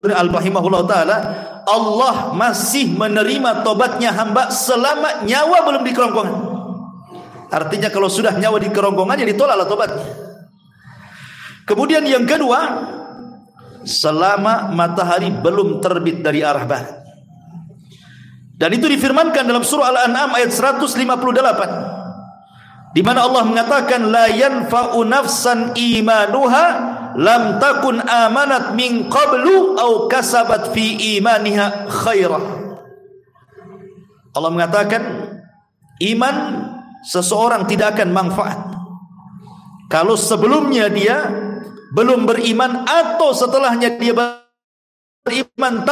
Al-Bahimahullah taala, Allah masih menerima tobatnya hamba selama nyawa belum di kerongkongan. Artinya kalau sudah nyawa di kerongkongan, ya ditolaklah tobatnya. Kemudian yang kedua, selama matahari belum terbit dari arah barat. Dan itu difirmankan dalam surah Al-An'am ayat 158, di mana Allah mengatakan, la yanfa'u nafsan imanuha lam takun amanat min qablu au kasabat fi imaniha khairah. Allah mengatakan, iman seseorang tidak akan manfaat kalau sebelumnya dia belum beriman atau setelahnya dia beriman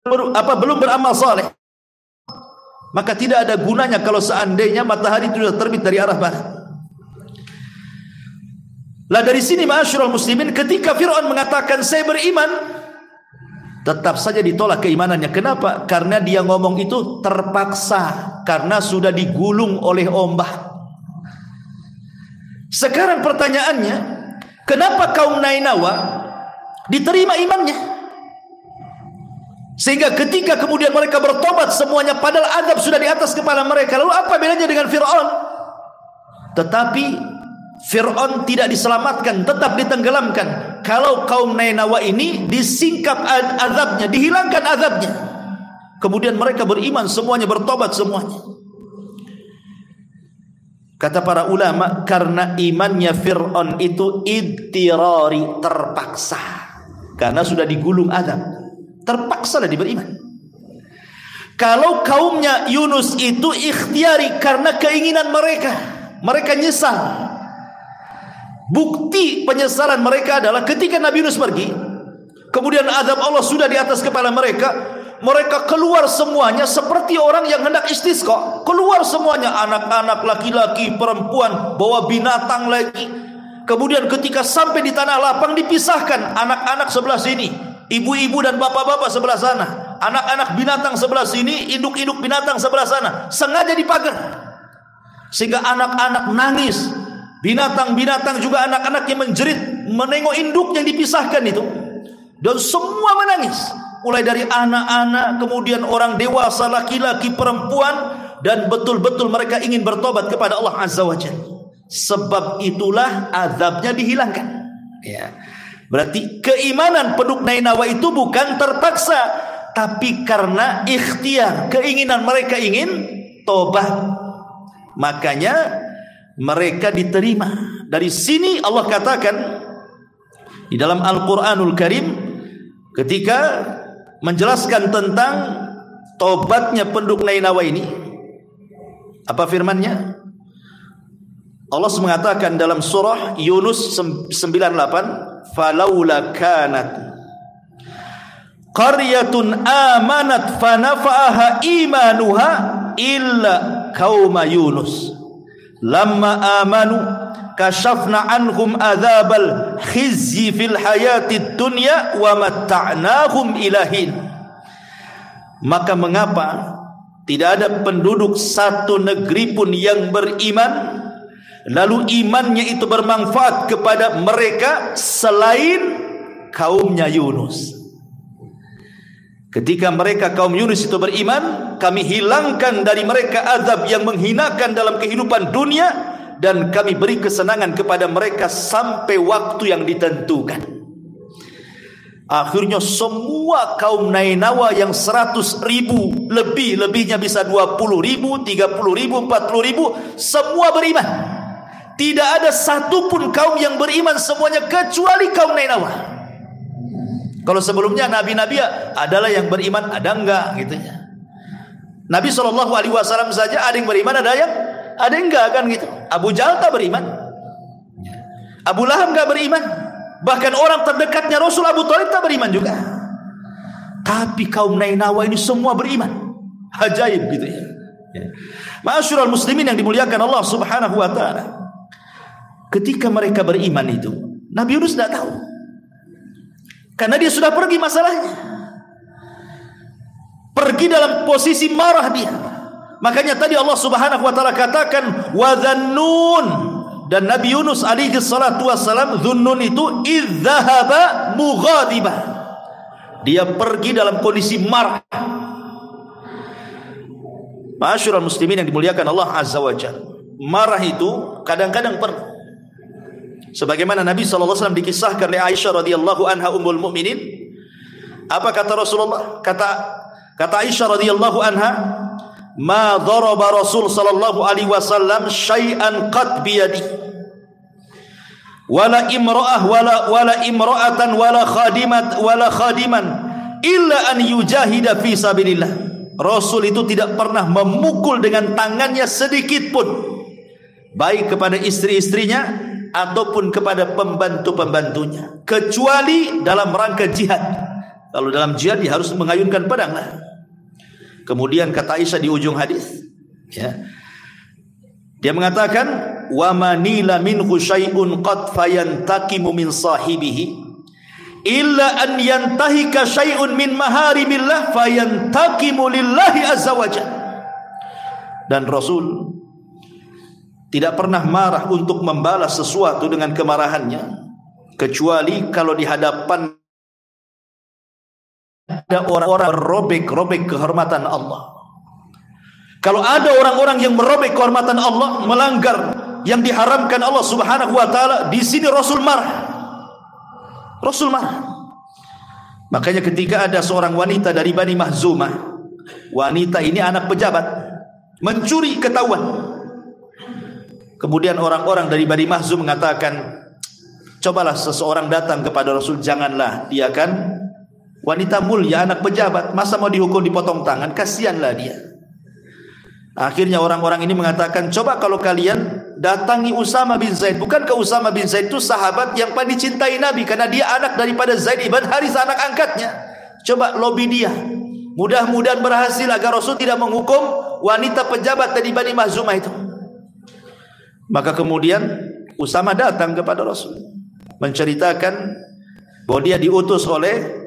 belum beramal saleh. Maka tidak ada gunanya kalau seandainya matahari itu sudah terbit dari arah barat. Lah dari sini ma'asyiral muslimin, ketika Fir'aun mengatakan saya beriman, tetap saja ditolak keimanannya. Kenapa? Karena dia ngomong itu terpaksa, karena sudah digulung oleh ombak. Sekarang pertanyaannya, kenapa kaum Nainawa diterima imannya? Sehingga ketika kemudian mereka bertobat semuanya, padahal azab sudah di atas kepala mereka. Lalu apa bedanya dengan Fir'aun? Tetapi Fir'aun tidak diselamatkan, tetap ditenggelamkan. Kalau kaum Nainawa ini disingkap azabnya, dihilangkan azabnya, kemudian mereka beriman semuanya, bertobat semuanya. Kata para ulama, karena imannya Fir'aun itu idtirari, terpaksa, karena sudah digulung azab, terpaksa lah beriman. Kalau kaumnya Yunus itu ikhtiari, karena keinginan mereka, mereka nyesal. Bukti penyesalan mereka adalah ketika Nabi Yunus pergi, kemudian azab Allah sudah di atas kepala mereka, mereka keluar semuanya seperti orang yang hendak istisqa. Keluar semuanya, anak-anak, laki-laki, perempuan, bawa binatang lagi. Kemudian ketika sampai di tanah lapang, dipisahkan, anak-anak sebelah sini, ibu-ibu dan bapak-bapak sebelah sana, anak-anak binatang sebelah sini, induk-induk binatang sebelah sana. Sengaja dipagar sehingga anak-anak nangis, binatang-binatang juga anak-anak yang menjerit menengok induk yang dipisahkan itu, dan semua menangis, mulai dari anak-anak, kemudian orang dewasa, laki-laki, perempuan, dan betul-betul mereka ingin bertobat kepada Allah Azza wa Jalla. Sebab itulah azabnya dihilangkan. Ya. Berarti keimanan penduduk Nainawa itu bukan terpaksa, tapi karena ikhtiar, keinginan mereka ingin tobat. Makanya mereka diterima. Dari sini Allah katakan di dalam Al-Quranul Karim ketika menjelaskan tentang tobatnya penduduk Nainawa ini, apa firman-Nya? Allah mengatakan dalam surah Yunus 98, falaula kanat qaryatun amanat fanafa'aha imanuha illa qauma Yunus lamma amanu kashafna anhum adzabal khizyi fil hayatid dunya wa matta'nahum ilahin. Maka mengapa tidak ada penduduk satu negeri pun yang beriman lalu imannya itu bermanfaat kepada mereka selain kaumnya Yunus. Ketika mereka kaum Yunus itu beriman, kami hilangkan dari mereka azab yang menghinakan dalam kehidupan dunia, dan kami beri kesenangan kepada mereka sampai waktu yang ditentukan. Akhirnya semua kaum Nainawa yang 100.000 lebihnya bisa 20.000, 30.000, 40.000, semua beriman. Tidak ada satupun kaum yang beriman semuanya kecuali kaum Nainawa. Kalau sebelumnya nabi-nabi adalah yang beriman, ada enggak gitu ya. Nabi SAW saja ada yang beriman, ada yang enggak kan gitu. Abu Jahal tak beriman, Abu Lahab enggak beriman, bahkan orang terdekatnya Rasul Abu Thalib tak beriman juga. Tapi kaum Nainawa ini semua beriman. Ajaib gitu ya. Ma'asyiral muslimin yang dimuliakan Allah Subhanahu wa taala. Ketika mereka beriman itu, Nabi Yunus tidak tahu. Karena dia sudah pergi masalahnya. Pergi dalam posisi marah dia. Makanya tadi Allah Subhanahu wa taala katakan wa dhannun, dan Nabi Yunus alaihi salatu wassalam, dhunnun itu idzahaba mughadiba. Dia pergi dalam kondisi marah. Ma'asyiral muslimin yang dimuliakan Allah Azza wa Jalla. Marah itu kadang-kadang perlu. Sebagaimana Nabi SAW dikisahkan oleh Aisyah radhiyallahu anha ummul mukminin. Apa kata Rasulullah? Kata Aisyah radhiyallahu anha, "Ma daraba Rasul sallallahu alaihi wasallam syai'an qad bi yadi. Wala imra'ah wala imra'atan wala khadiman illa an yujahida fi sabilillah." Rasul itu tidak pernah memukul dengan tangannya sedikit pun, baik kepada istri-istrinya ataupun kepada pembantu-pembantunya, kecuali dalam rangka jihad. Kalau dalam jihad dia harus mengayunkan pedang lah. Kemudian kata Aisyah di ujung hadis, ya, dia mengatakan wa manila minhu syai'un qad fayantaqimu min sahibihi illa an yantahika syai'un min maharimillah fayantaqimu lillahi azza wajalla. Dan Rasul tidak pernah marah untuk membalas sesuatu dengan kemarahannya, kecuali kalau di hadapan ada orang-orang merobek kehormatan Allah. Kalau ada orang-orang yang merobek kehormatan Allah, melanggar yang diharamkan Allah Subhanahu wa taala, di sini Rasul marah. Rasul marah. Makanya ketika ada seorang wanita dari Bani Mahzumah, wanita ini anak pejabat, mencuri ketahuan. Kemudian orang-orang dari Bani Mahzum mengatakan, cobalah seseorang datang kepada Rasul, janganlah, dia kan wanita mulia, anak pejabat, masa mau dihukum dipotong tangan, kasihanlah dia. Akhirnya orang-orang ini mengatakan, coba kalau kalian datangi Usama bin Zaid. Bukankah Usama bin Zaid itu sahabat yang paling dicintai Nabi, karena dia anak daripada Zaid ibn Haris, anak angkatnya. Coba lobi dia, mudah-mudahan berhasil agar Rasul tidak menghukum wanita pejabat dari Bani Mahzumah itu. Maka kemudian Usama datang kepada Rasul, menceritakan bahwa dia diutus oleh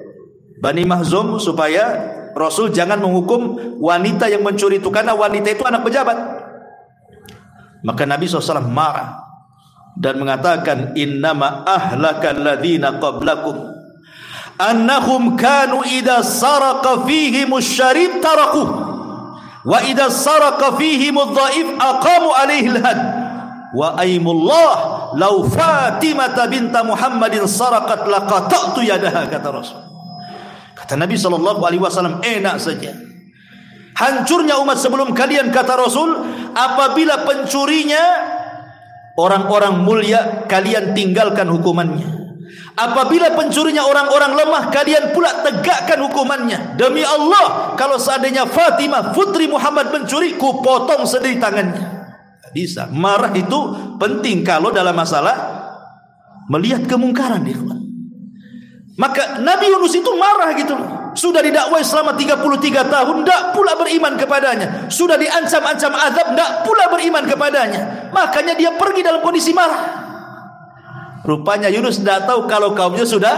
Bani Mahzum supaya Rasul jangan menghukum wanita yang mencuri itu, karena wanita itu anak pejabat. Maka Nabi SAW marah dan mengatakan, innama ahlakal ladzina qablakum annahum kanu idza saraqa fihimus syarib tarakuh Wa idza saraqa fihi mudhaif aqamu alaihi al-had. Wa aimullah law Fatimah binta Muhammadin saraqat laqata'tu yadaha, kata Rasul. Kata Nabi SAW, enak saja hancurnya umat sebelum kalian, kata Rasul, apabila pencurinya orang-orang mulia, kalian tinggalkan hukumannya. Apabila pencurinya orang-orang lemah, kalian pula tegakkan hukumannya. Demi Allah, kalau seandainya Fatimah putri Muhammad mencuri, ku potong sendiri tangannya. Bisa. Marah itu penting kalau dalam masalah melihat kemungkaran. Maka Nabi Yunus itu marah gitu loh. Sudah didakwai selama 33 tahun, tidak pula beriman kepadanya. Sudah diancam-ancam azab, tidak pula beriman kepadanya. Makanya dia pergi dalam kondisi marah. Rupanya Yunus tidak tahu kalau kaumnya sudah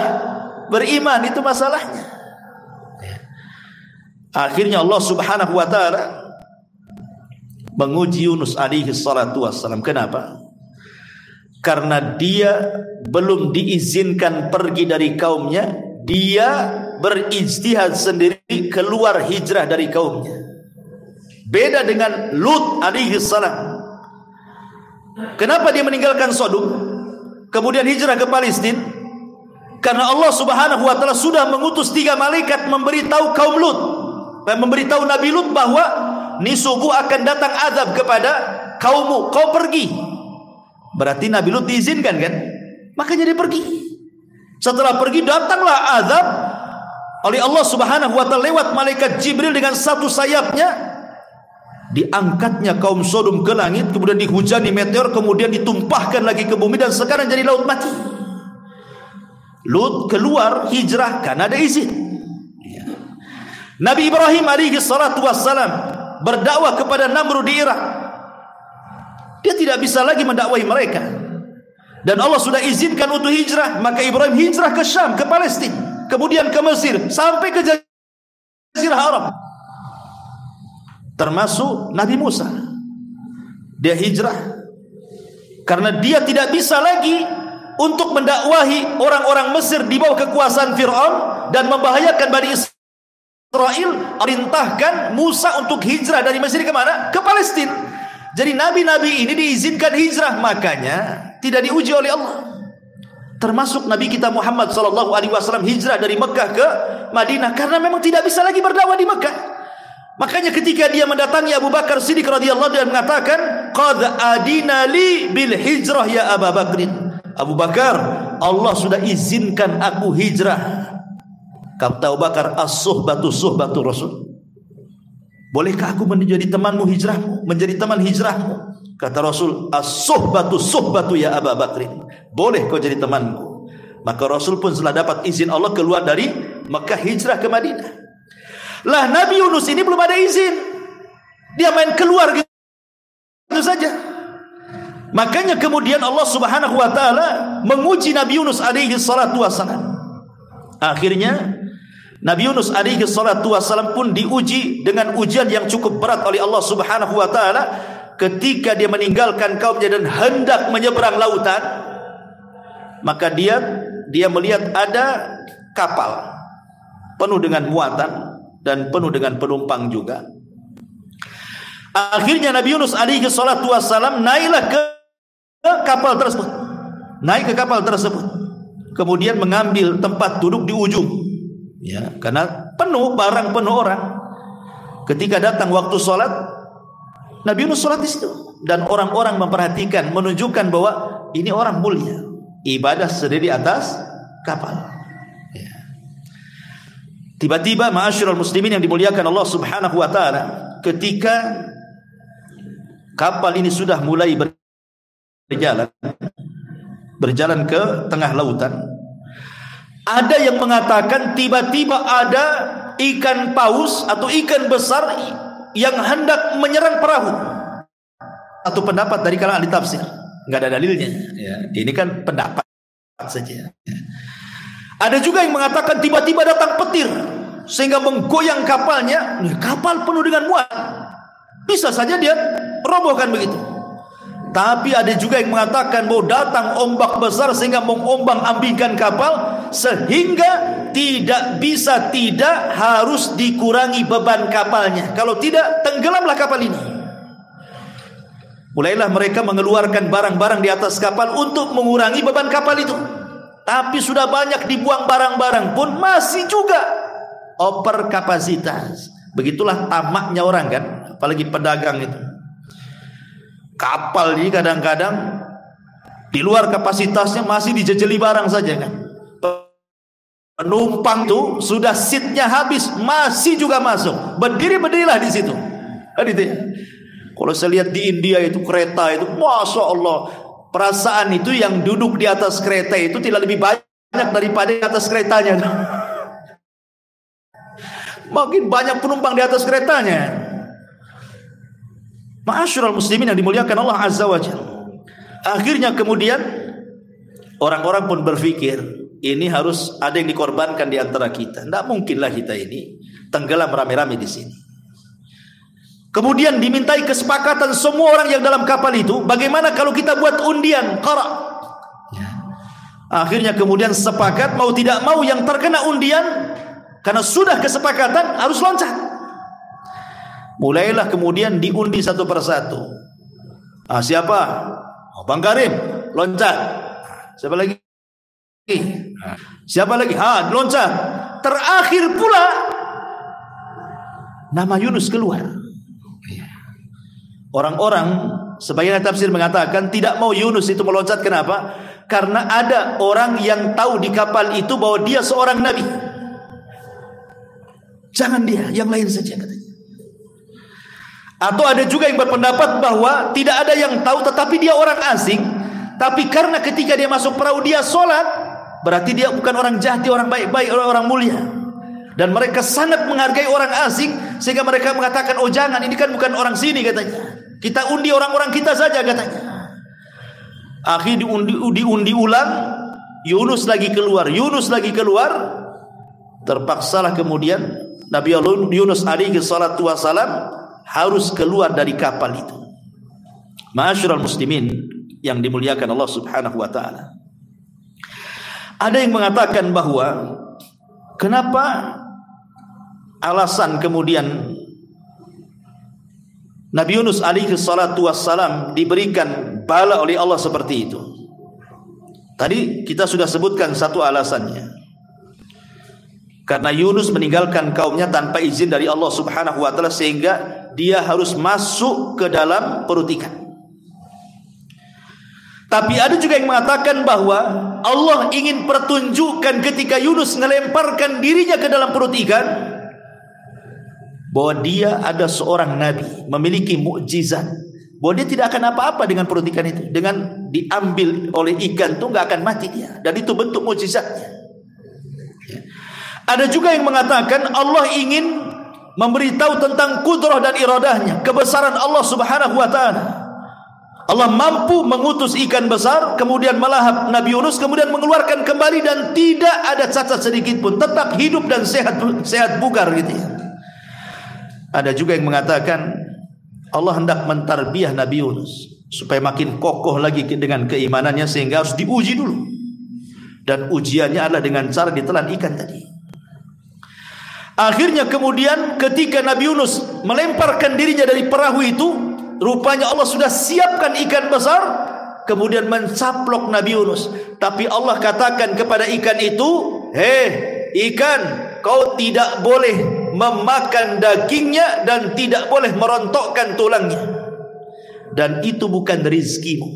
beriman, itu masalahnya. Akhirnya Allah Subhanahu wa taala menguji Yunus alaihi salatu wassalam. Kenapa? Karena dia belum diizinkan pergi dari kaumnya, dia berijtihad sendiri keluar hijrah dari kaumnya. Beda dengan Lut alaihi salam. Kenapa dia meninggalkan Sodom kemudian hijrah ke Palestina? Karena Allah Subhanahu wa taala sudah mengutus 3 malaikat memberitahu kaum Lut, memberitahu Nabi Lut bahwa ni subuh akan datang azab kepada kaummu, kau pergi. Berarti Nabi Lut diizinkan kan? Makanya dia pergi. Setelah pergi datanglah azab oleh Allah Subhanahu wa taala lewat malaikat Jibril dengan satu sayapnya. Diangkatnya kaum Sodom ke langit, kemudian dihujani meteor, kemudian ditumpahkan lagi ke bumi, dan sekarang jadi laut mati. Lut keluar hijrah karena ada izin. Nabi Ibrahim alaihi salatu wassalam berdakwah kepada Namrud di Irak. Dia tidak bisa lagi mendakwahi mereka, dan Allah sudah izinkan untuk hijrah. Maka Ibrahim hijrah ke Syam, ke Palestina, kemudian ke Mesir, sampai ke Jazirah Arab. Termasuk Nabi Musa, dia hijrah karena dia tidak bisa lagi untuk mendakwahi orang-orang Mesir di bawah kekuasaan Fir'aun dan membahayakan Bani Israel. Perintahkan Musa untuk hijrah dari Mesir ke mana? Ke Palestina. Jadi nabi-nabi ini diizinkan hijrah, makanya tidak diuji oleh Allah. Termasuk Nabi kita Muhammad SAW hijrah dari Mekah ke Madinah karena memang tidak bisa lagi berdakwah di Mekah. Makanya ketika dia mendatangi Abu Bakar Siddiq radhiyallahu anhu, dia mengatakan, "Qad adina li bil hijrah ya Abu Bakrin." Abu Bakar, Allah sudah izinkan aku hijrah. Kata Abu Bakar, "As-suhbatu suhbatu Rasul." Bolehkah aku menjadi temanmu hijrahmu, menjadi teman hijrahmu? Kata Rasul, "As-suhbatu suhbatu ya Abu Bakrin." Boleh kau jadi temanku. Maka Rasul pun setelah dapat izin Allah keluar dari Mekah hijrah ke Madinah. Lah Nabi Yunus ini belum ada izin, dia main keluar gitu saja. Makanya kemudian Allah Subhanahu wa taala menguji Nabi Yunus alaihi salatu wassalam. Akhirnya Nabi Yunus alaihi salatu wassalam pun diuji dengan ujian yang cukup berat oleh Allah Subhanahu wa taala ketika dia meninggalkan kaumnya dan hendak menyeberang lautan. Maka dia melihat ada kapal penuh dengan muatan dan penuh dengan penumpang juga. Akhirnya Nabi Yunus alaihi salatu wassalam naiklah ke kapal tersebut. Naik ke kapal tersebut. Kemudian mengambil tempat duduk di ujung. Ya, karena penuh barang, penuh orang. Ketika datang waktu sholat, Nabi Yunus sholat di situ. Dan orang-orang memperhatikan, menunjukkan bahwa ini orang mulia. Ibadah sendiri di atas kapal. Tiba-tiba ma'asyiral muslimin yang dimuliakan Allah Subhanahu wa taala, ketika kapal ini sudah mulai berjalan ke tengah lautan, ada yang mengatakan tiba-tiba ada ikan paus atau ikan besar yang hendak menyerang perahu. Atau pendapat dari kalangan ahli tafsir, enggak ada dalilnya ya. Ini kan pendapat saja. Ada juga yang mengatakan tiba-tiba datang petir sehingga menggoyang kapalnya. Kapal penuh dengan muat, bisa saja dia robohkan begitu. Tapi ada juga yang mengatakan bahwa datang ombak besar sehingga mengombang-ambingkan kapal sehingga tidak bisa tidak harus dikurangi beban kapalnya. Kalau tidak, tenggelamlah kapal ini. Mulailah mereka mengeluarkan barang-barang di atas kapal untuk mengurangi beban kapal itu. Tapi sudah banyak dibuang barang-barang pun masih juga over kapasitas. Begitulah tamaknya orang kan, apalagi pedagang itu. Kapal ini kadang-kadang di luar kapasitasnya masih dijejeli barang saja kan. Penumpang tuh sudah seatnya habis masih juga masuk. Berdirilah di situ. Kalau saya lihat di India itu kereta itu, masya Allah, perasaan itu yang duduk di atas kereta itu tidak lebih banyak daripada di atas keretanya. Makin banyak penumpang di atas keretanya. Ma'asyiral muslimin yang dimuliakan Allah Azza wa Jalla. Akhirnya kemudian orang-orang pun berpikir, ini harus ada yang dikorbankan di antara kita. Tidak mungkinlah kita ini tenggelam rame-rame di sini. Kemudian dimintai kesepakatan semua orang yang dalam kapal itu, bagaimana kalau kita buat undian qara. Akhirnya kemudian sepakat mau tidak mau yang terkena undian, karena sudah kesepakatan harus loncat. Mulailah kemudian diundi satu persatu. Siapa? Bang Karim, loncat. Siapa lagi? Siapa lagi? Loncat. Terakhir pula nama Yunus keluar. Orang-orang sebagian tafsir mengatakan tidak mau Yunus itu meloncat. Kenapa? Karena ada orang yang tahu di kapal itu bahwa dia seorang nabi. Jangan dia, yang lain saja katanya. Atau ada juga yang berpendapat bahwa tidak ada yang tahu tetapi dia orang asing. Tapi karena ketika dia masuk perahu dia sholat, berarti dia bukan orang jahat, dia orang baik-baik, orang mulia. Dan mereka sangat menghargai orang asing, sehingga mereka mengatakan, oh jangan, ini kan bukan orang sini katanya. Kita undi orang-orang kita saja katanya. Akhirnya diundi ulang, Yunus lagi keluar. Terpaksalah kemudian Nabi Yunus alaihi salatu wassalam harus keluar dari kapal itu. Ma'asyiral muslimin yang dimuliakan Allah Subhanahu wa taala. Ada yang mengatakan bahwa kenapa alasan kemudian Nabi Yunus alaihi salatu wassalam diberikan bala oleh Allah seperti itu. Tadi kita sudah sebutkan satu alasannya. Karena Yunus meninggalkan kaumnya tanpa izin dari Allah Subhanahu wa taala, sehingga dia harus masuk ke dalam perut ikan. Tapi ada juga yang mengatakan bahwa Allah ingin pertunjukkan ketika Yunus melemparkan dirinya ke dalam perut ikan, bahwa dia ada seorang nabi, memiliki mukjizat, bahwa dia tidak akan apa-apa dengan perut ikan itu. Dengan diambil oleh ikan itu nggak akan mati dia, dan itu bentuk mukjizatnya. Ada juga yang mengatakan Allah ingin memberitahu tentang kudrah dan iradahnya, kebesaran Allah Subhanahu wa taala. Allah mampu mengutus ikan besar, kemudian melahap Nabi Yunus, kemudian mengeluarkan kembali dan tidak ada cacat sedikit pun, tetap hidup dan sehat bugar gitu ya. Ada juga yang mengatakan Allah hendak mentarbiyah Nabi Yunus supaya makin kokoh lagi dengan keimanannya, sehingga harus diuji dulu. Dan ujiannya adalah dengan cara ditelan ikan tadi. Akhirnya kemudian ketika Nabi Yunus melemparkan dirinya dari perahu itu, rupanya Allah sudah siapkan ikan besar, kemudian mencaplok Nabi Yunus. Tapi Allah katakan kepada ikan itu, ikan, kau tidak boleh memakan dagingnya dan tidak boleh merontokkan tulangnya, dan itu bukan rizkimu.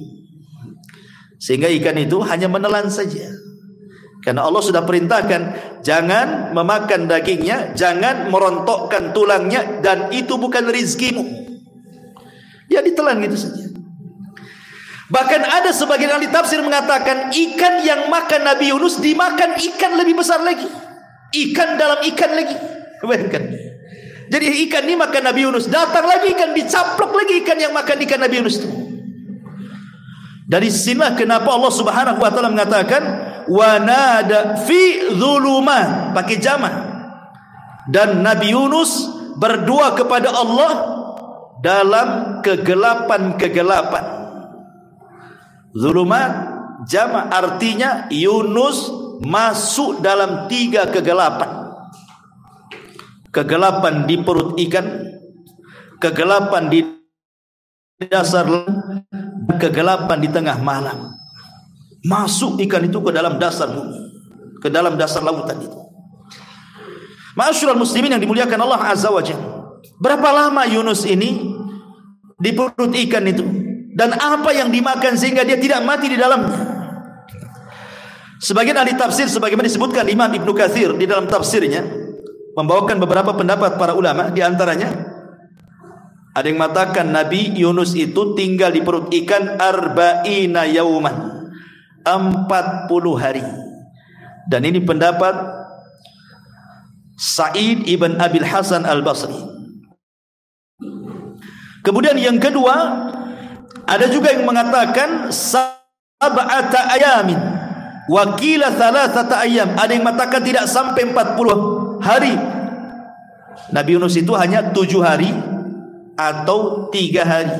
Sehingga ikan itu hanya menelan saja. Karena Allah sudah perintahkan, jangan memakan dagingnya, jangan merontokkan tulangnya, dan itu bukan rizkimu. Ya ditelan gitu saja. Bahkan ada sebagian ahli tafsir mengatakan ikan yang makan Nabi Yunus dimakan ikan lebih besar lagi. Ikan dalam ikan lagi. Bayangkan. Jadi ikan ini makan Nabi Yunus, datang lagi ikan, dicaplok lagi ikan yang makan ikan Nabi Yunus itu. Dari sinilah kenapa Allah Subhanahu wa taala mengatakan wa nada fi dhulumat, pakai jamak. Dan Nabi Yunus berdoa kepada Allah dalam kegelapan-kegelapan. Zulumat jamak artinya Yunus masuk dalam 3 kegelapan. Kegelapan di perut ikan, kegelapan di dasar laut, kegelapan di tengah malam. Masuk ikan itu ke dalam dasar bumi, ke dalam dasar lautan itu. Ma'asyiral muslimin yang dimuliakan Allah Azza wa Jalla, berapa lama Yunus ini di perut ikan itu, dan apa yang dimakan sehingga dia tidak mati di dalamnya? Sebagian ahli tafsir, sebagaimana disebutkan Imam Ibnu Katsir di dalam tafsirnya, membawakan beberapa pendapat para ulama. Di antaranya ada yang mengatakan Nabi Yunus itu tinggal di perut ikan arba'ina yauman, 40 hari. Dan ini pendapat Sa'id ibn Abil Hasan al-Basri. Kemudian yang kedua, ada juga yang mengatakan sab'ata ayamin wa qila thalathata ayam. Ada yang mengatakan tidak sampai 40 hari. Nabi Yunus itu hanya 7 hari atau 3 hari.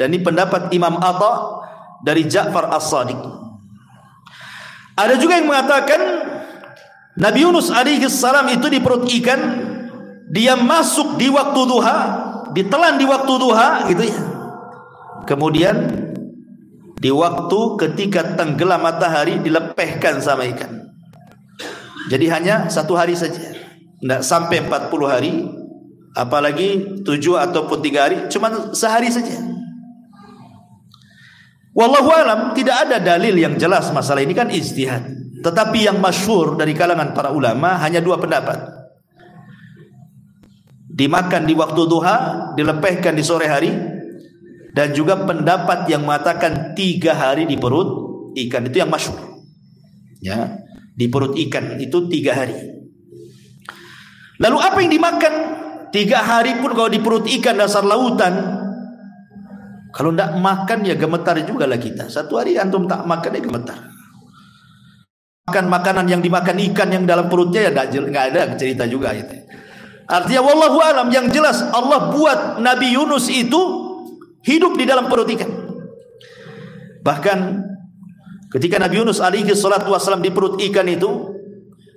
Dan ini pendapat Imam Atha dari Ja'far As-Sadiq. Ada juga yang mengatakan Nabi Yunus alaihi salam itu di perut ikan, dia masuk di waktu duha, ditelan di waktu duha gitu ya. Kemudian di waktu ketika tenggelam matahari dilepehkan sama ikan. Jadi hanya 1 hari saja, tidak sampai 40 hari, apalagi 7 ataupun 3 hari, cuma sehari saja. Wallahu alam, tidak ada dalil yang jelas masalah ini, kan ijtihad. Tetapi yang masyhur dari kalangan para ulama hanya 2 pendapat. Dimakan di waktu duha, dilepehkan di sore hari, dan juga pendapat yang mengatakan 3 hari di perut ikan. Itu yang masyhur. Ya, di perut ikan itu 3 hari. Lalu apa yang dimakan? 3 hari pun kalau di perut ikan dasar lautan, kalau tidak makan ya gemetar juga lah kita. 1 hari antum tak makan ya gemetar. Makan makanan yang dimakan ikan yang dalam perutnya ya nggak ada cerita juga gitu. Artinya wallahu alam, yang jelas Allah buat Nabi Yunus itu hidup di dalam perut ikan. Bahkan ketika Nabi Yunus alaihi salatu wasallam di perut ikan itu,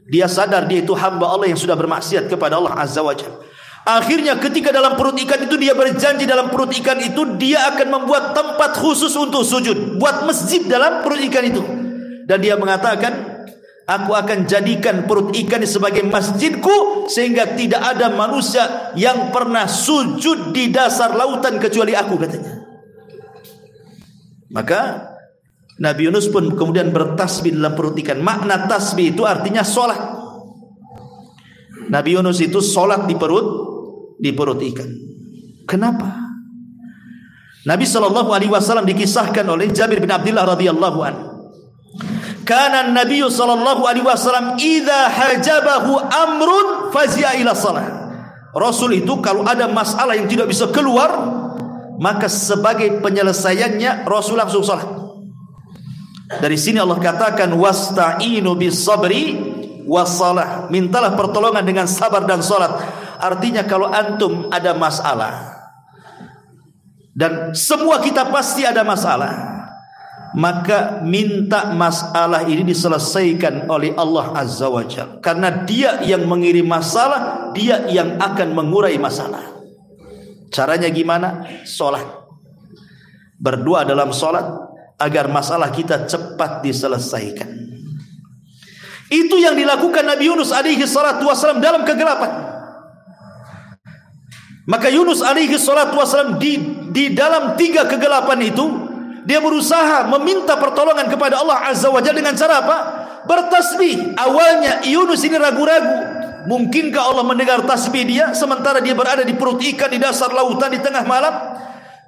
dia sadar dia itu hamba Allah yang sudah bermaksiat kepada Allah Azza wa Jalla. Akhirnya ketika dalam perut ikan itu, dia berjanji dalam perut ikan itu dia akan membuat tempat khusus untuk sujud, buat masjid dalam perut ikan itu. Dan dia mengatakan, aku akan jadikan perut ikan sebagai masjidku, sehingga tidak ada manusia yang pernah sujud di dasar lautan kecuali aku, katanya. Maka Nabi Yunus pun kemudian bertasbih dalam perut ikan. Makna tasbih itu artinya sholat. Nabi Yunus itu sholat di perut ikan. Kenapa? Nabi SAW dikisahkan oleh Jabir bin Abdullah radhiyallahu anhu. Kana Nabi SAW idza hajabahu amrun fazi'a ila shalah. Rasul itu kalau ada masalah yang tidak bisa keluar, maka sebagai penyelesaiannya Rasul langsung salat. Dari sini Allah katakan wasta'inu bis sabri wassalah. Mintalah pertolongan dengan sabar dan salat. Artinya kalau antum ada masalah, dan semua kita pasti ada masalah, maka minta masalah ini diselesaikan oleh Allah Azza wa Jalla. Karena dia yang mengirim masalah, dia yang akan mengurai masalah. Caranya gimana? Sholat. Berdoa dalam sholat agar masalah kita cepat diselesaikan. Itu yang dilakukan Nabi Yunus alaihi salatu wasallam dalam kegelapan. Maka Yunus alaihi salatu wasallam di dalam 3 kegelapan itu, dia berusaha meminta pertolongan kepada Allah Azza wa Jalla dengan cara apa? Bertasbih. Awalnya Yunus ini ragu-ragu, mungkinkah Allah mendengar tasbih dia sementara dia berada di perut ikan di dasar lautan di tengah malam?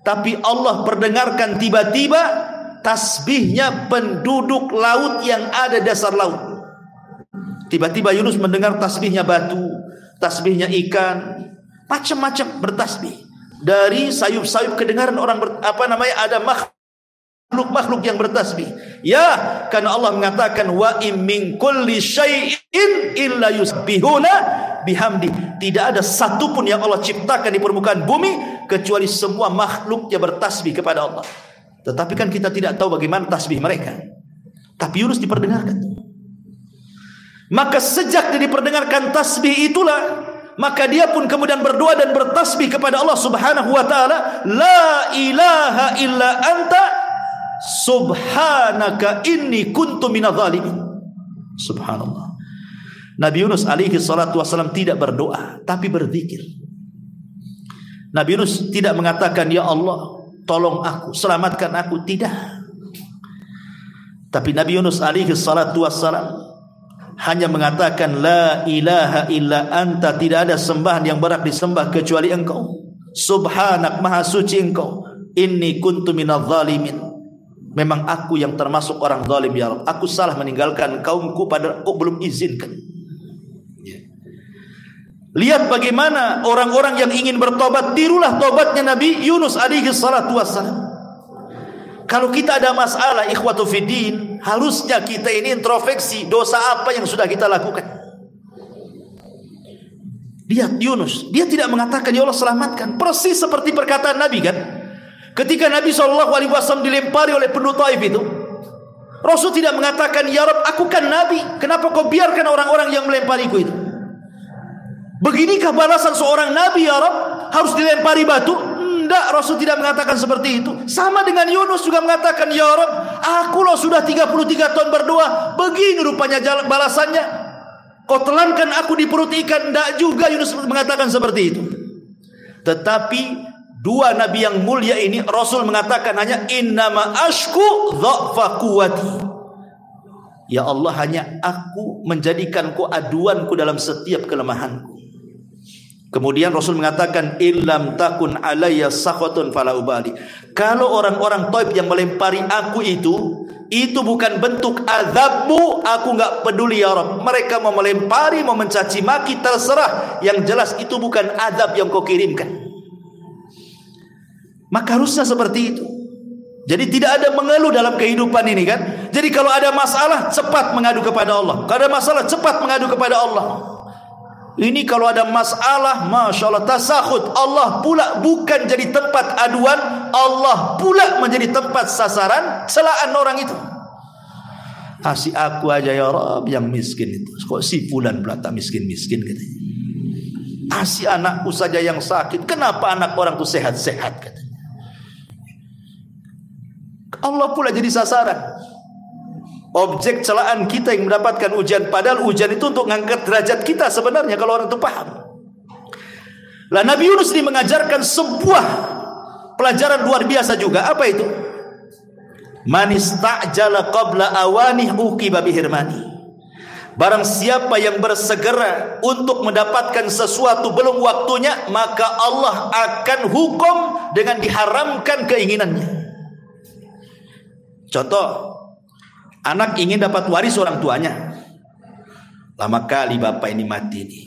Tapi Allah perdengarkan tiba-tiba tasbihnya penduduk laut yang ada di dasar laut. Tiba-tiba Yunus mendengar tasbihnya batu, tasbihnya ikan, macam-macam bertasbih. Dari sayup-sayup kedengaran orang ada makhluk yang bertasbih. Ya, karena Allah mengatakan wa in min kulli syai'in illa yusbihuna bihamdi. Tidak ada satupun yang Allah ciptakan di permukaan bumi kecuali semua makhluknya bertasbih kepada Allah. Tetapi kan kita tidak tahu bagaimana tasbih mereka. Tapi Yunus diperdengarkan. Maka sejak dia diperdengarkan tasbih itulah, maka dia pun kemudian berdoa dan bertasbih kepada Allah Subhanahu wa taala, la ilaha illa anta subhanaka inni kuntu minadh dhalimin. Subhanallah. Nabi Yunus alaihi salatu wasallam tidak berdoa tapi berzikir. Nabi Yunus tidak mengatakan ya Allah tolong aku, selamatkan aku, tidak. Tapi Nabi Yunus alaihi salatu wassalam hanya mengatakan la ilaha illa anta, tidak ada sembahan yang berhak disembah kecuali engkau. Subhanak, maha suci engkau. Inni kuntu minadh dhalimin. Memang aku yang termasuk orang zalim ya Rabb. Aku salah meninggalkan kaumku padahal kau belum izinkan. Lihat bagaimana orang-orang yang ingin bertobat, tirulah tobatnya Nabi Yunus alaihi salatu wassalam. Kalau kita ada masalah ikhwatu fiddin, harusnya kita ini introspeksi dosa apa yang sudah kita lakukan. Lihat Yunus, dia tidak mengatakan ya Allah selamatkan, persis seperti perkataan Nabi kan. Ketika Nabi SAW dilempari oleh penduduk Taif itu, Rasul tidak mengatakan ya Rabb aku kan Nabi, kenapa kau biarkan orang-orang yang melempariku itu. Beginikah balasan seorang Nabi ya Rabb, harus dilempari batu? Tidak, Rasul tidak mengatakan seperti itu. Sama dengan Yunus juga mengatakan ya Rabb, aku loh sudah 33 tahun berdoa, begini rupanya balasannya. Kau telankan aku di perut ikan. Tidak juga Yunus mengatakan seperti itu. Tetapi dua nabi yang mulia ini Rasul mengatakan hanya innama ashku dha'fa quwwati. Ya Allah, hanya aku menjadikan kau aduanku dalam setiap kelemahanku. Kemudian Rasul mengatakan illam takun alayya sakhatun fala ubali. Kalau orang-orang Taif yang melempari aku itu bukan bentuk azabmu, aku enggak peduli ya Rabb. Mereka mau melempari, mau mencaci maki, terserah. Yang jelas itu bukan azab yang kau kirimkan. Maka harusnya seperti itu. Jadi tidak ada mengeluh dalam kehidupan ini kan. Jadi kalau ada masalah cepat mengadu kepada Allah. Kalau ada masalah cepat mengadu kepada Allah. Ini kalau ada masalah, Masya Allah, tasakhut. Allah pula bukan jadi tempat aduan, Allah pula menjadi tempat sasaran celaan orang itu. Si aku aja ya Rabb yang miskin itu. Kok si fulan pula tak miskin-miskin katanya. Si anakku saja yang sakit, kenapa anak orang itu sehat-sehat katanya. Allah pula jadi sasaran. Objek celaan kita yang mendapatkan ujian, padahal ujian itu untuk mengangkat derajat kita sebenarnya kalau orang itu paham. Lah Nabi Yunus ini mengajarkan sebuah pelajaran luar biasa juga. Apa itu? Man istajala qabla awanih uqiba bihirmani. Barang siapa yang bersegera untuk mendapatkan sesuatu belum waktunya, maka Allah akan hukum dengan diharamkan keinginannya. Contoh, anak ingin dapat waris orang tuanya. Lama kali bapak ini mati nih.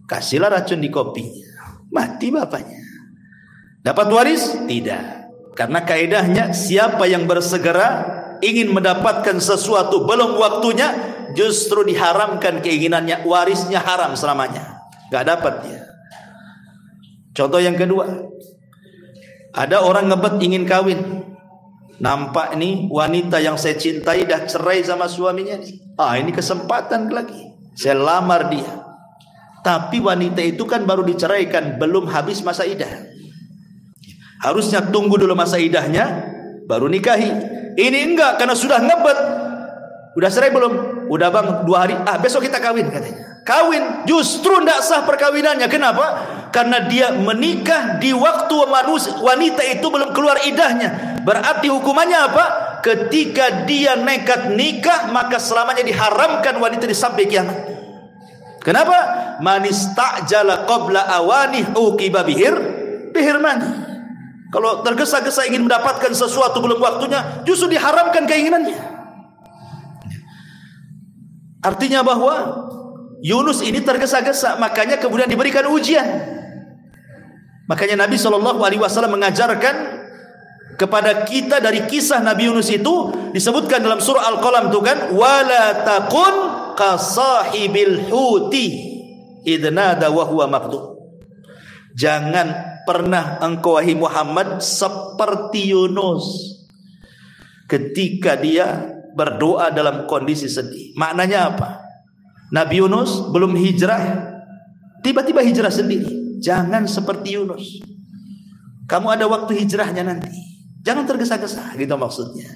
Kasihlah racun di kopinya. Mati bapaknya. Dapat waris? Tidak. Karena kaidahnya siapa yang bersegera ingin mendapatkan sesuatu belum waktunya, justru diharamkan keinginannya. Warisnya haram selamanya. Gak dapat dia. Contoh yang kedua. Ada orang ngebet ingin kawin. Nampak nih wanita yang saya cintai dah cerai sama suaminya nih. Ini kesempatan lagi. Saya lamar dia. Tapi wanita itu kan baru diceraikan, belum habis masa idah. Harusnya tunggu dulu masa idahnya, baru nikahi. Ini enggak, karena sudah ngebet. Udah cerai belum? Udah bang 2 hari. Besok kita kawin katanya. Kawin, justru tidak sah perkawinannya. Kenapa? Karena dia menikah di waktu wanita itu belum keluar idahnya. Berarti hukumannya apa? Ketika dia nekat nikah, maka selamanya diharamkan wanita di sampai kiamat. Kenapa? Man istajala qabla awanih uqiba bihirmani. Kalau tergesa-gesa ingin mendapatkan sesuatu belum waktunya, justru diharamkan keinginannya. Artinya bahwa Yunus ini tergesa-gesa, makanya kemudian diberikan ujian. Makanya Nabi SAW mengajarkan kepada kita dari kisah Nabi Yunus itu, disebutkan dalam surah Al-Qalam itu kan, wala takun kasahibil huti idnada wa huwa maqdu. Jangan pernah engkau wahai Muhammad seperti Yunus ketika dia berdoa dalam kondisi sedih. Maknanya apa? Nabi Yunus belum hijrah, tiba-tiba hijrah sendiri. Jangan seperti Yunus. Kamu ada waktu hijrahnya nanti. Jangan tergesa-gesa, gitu maksudnya.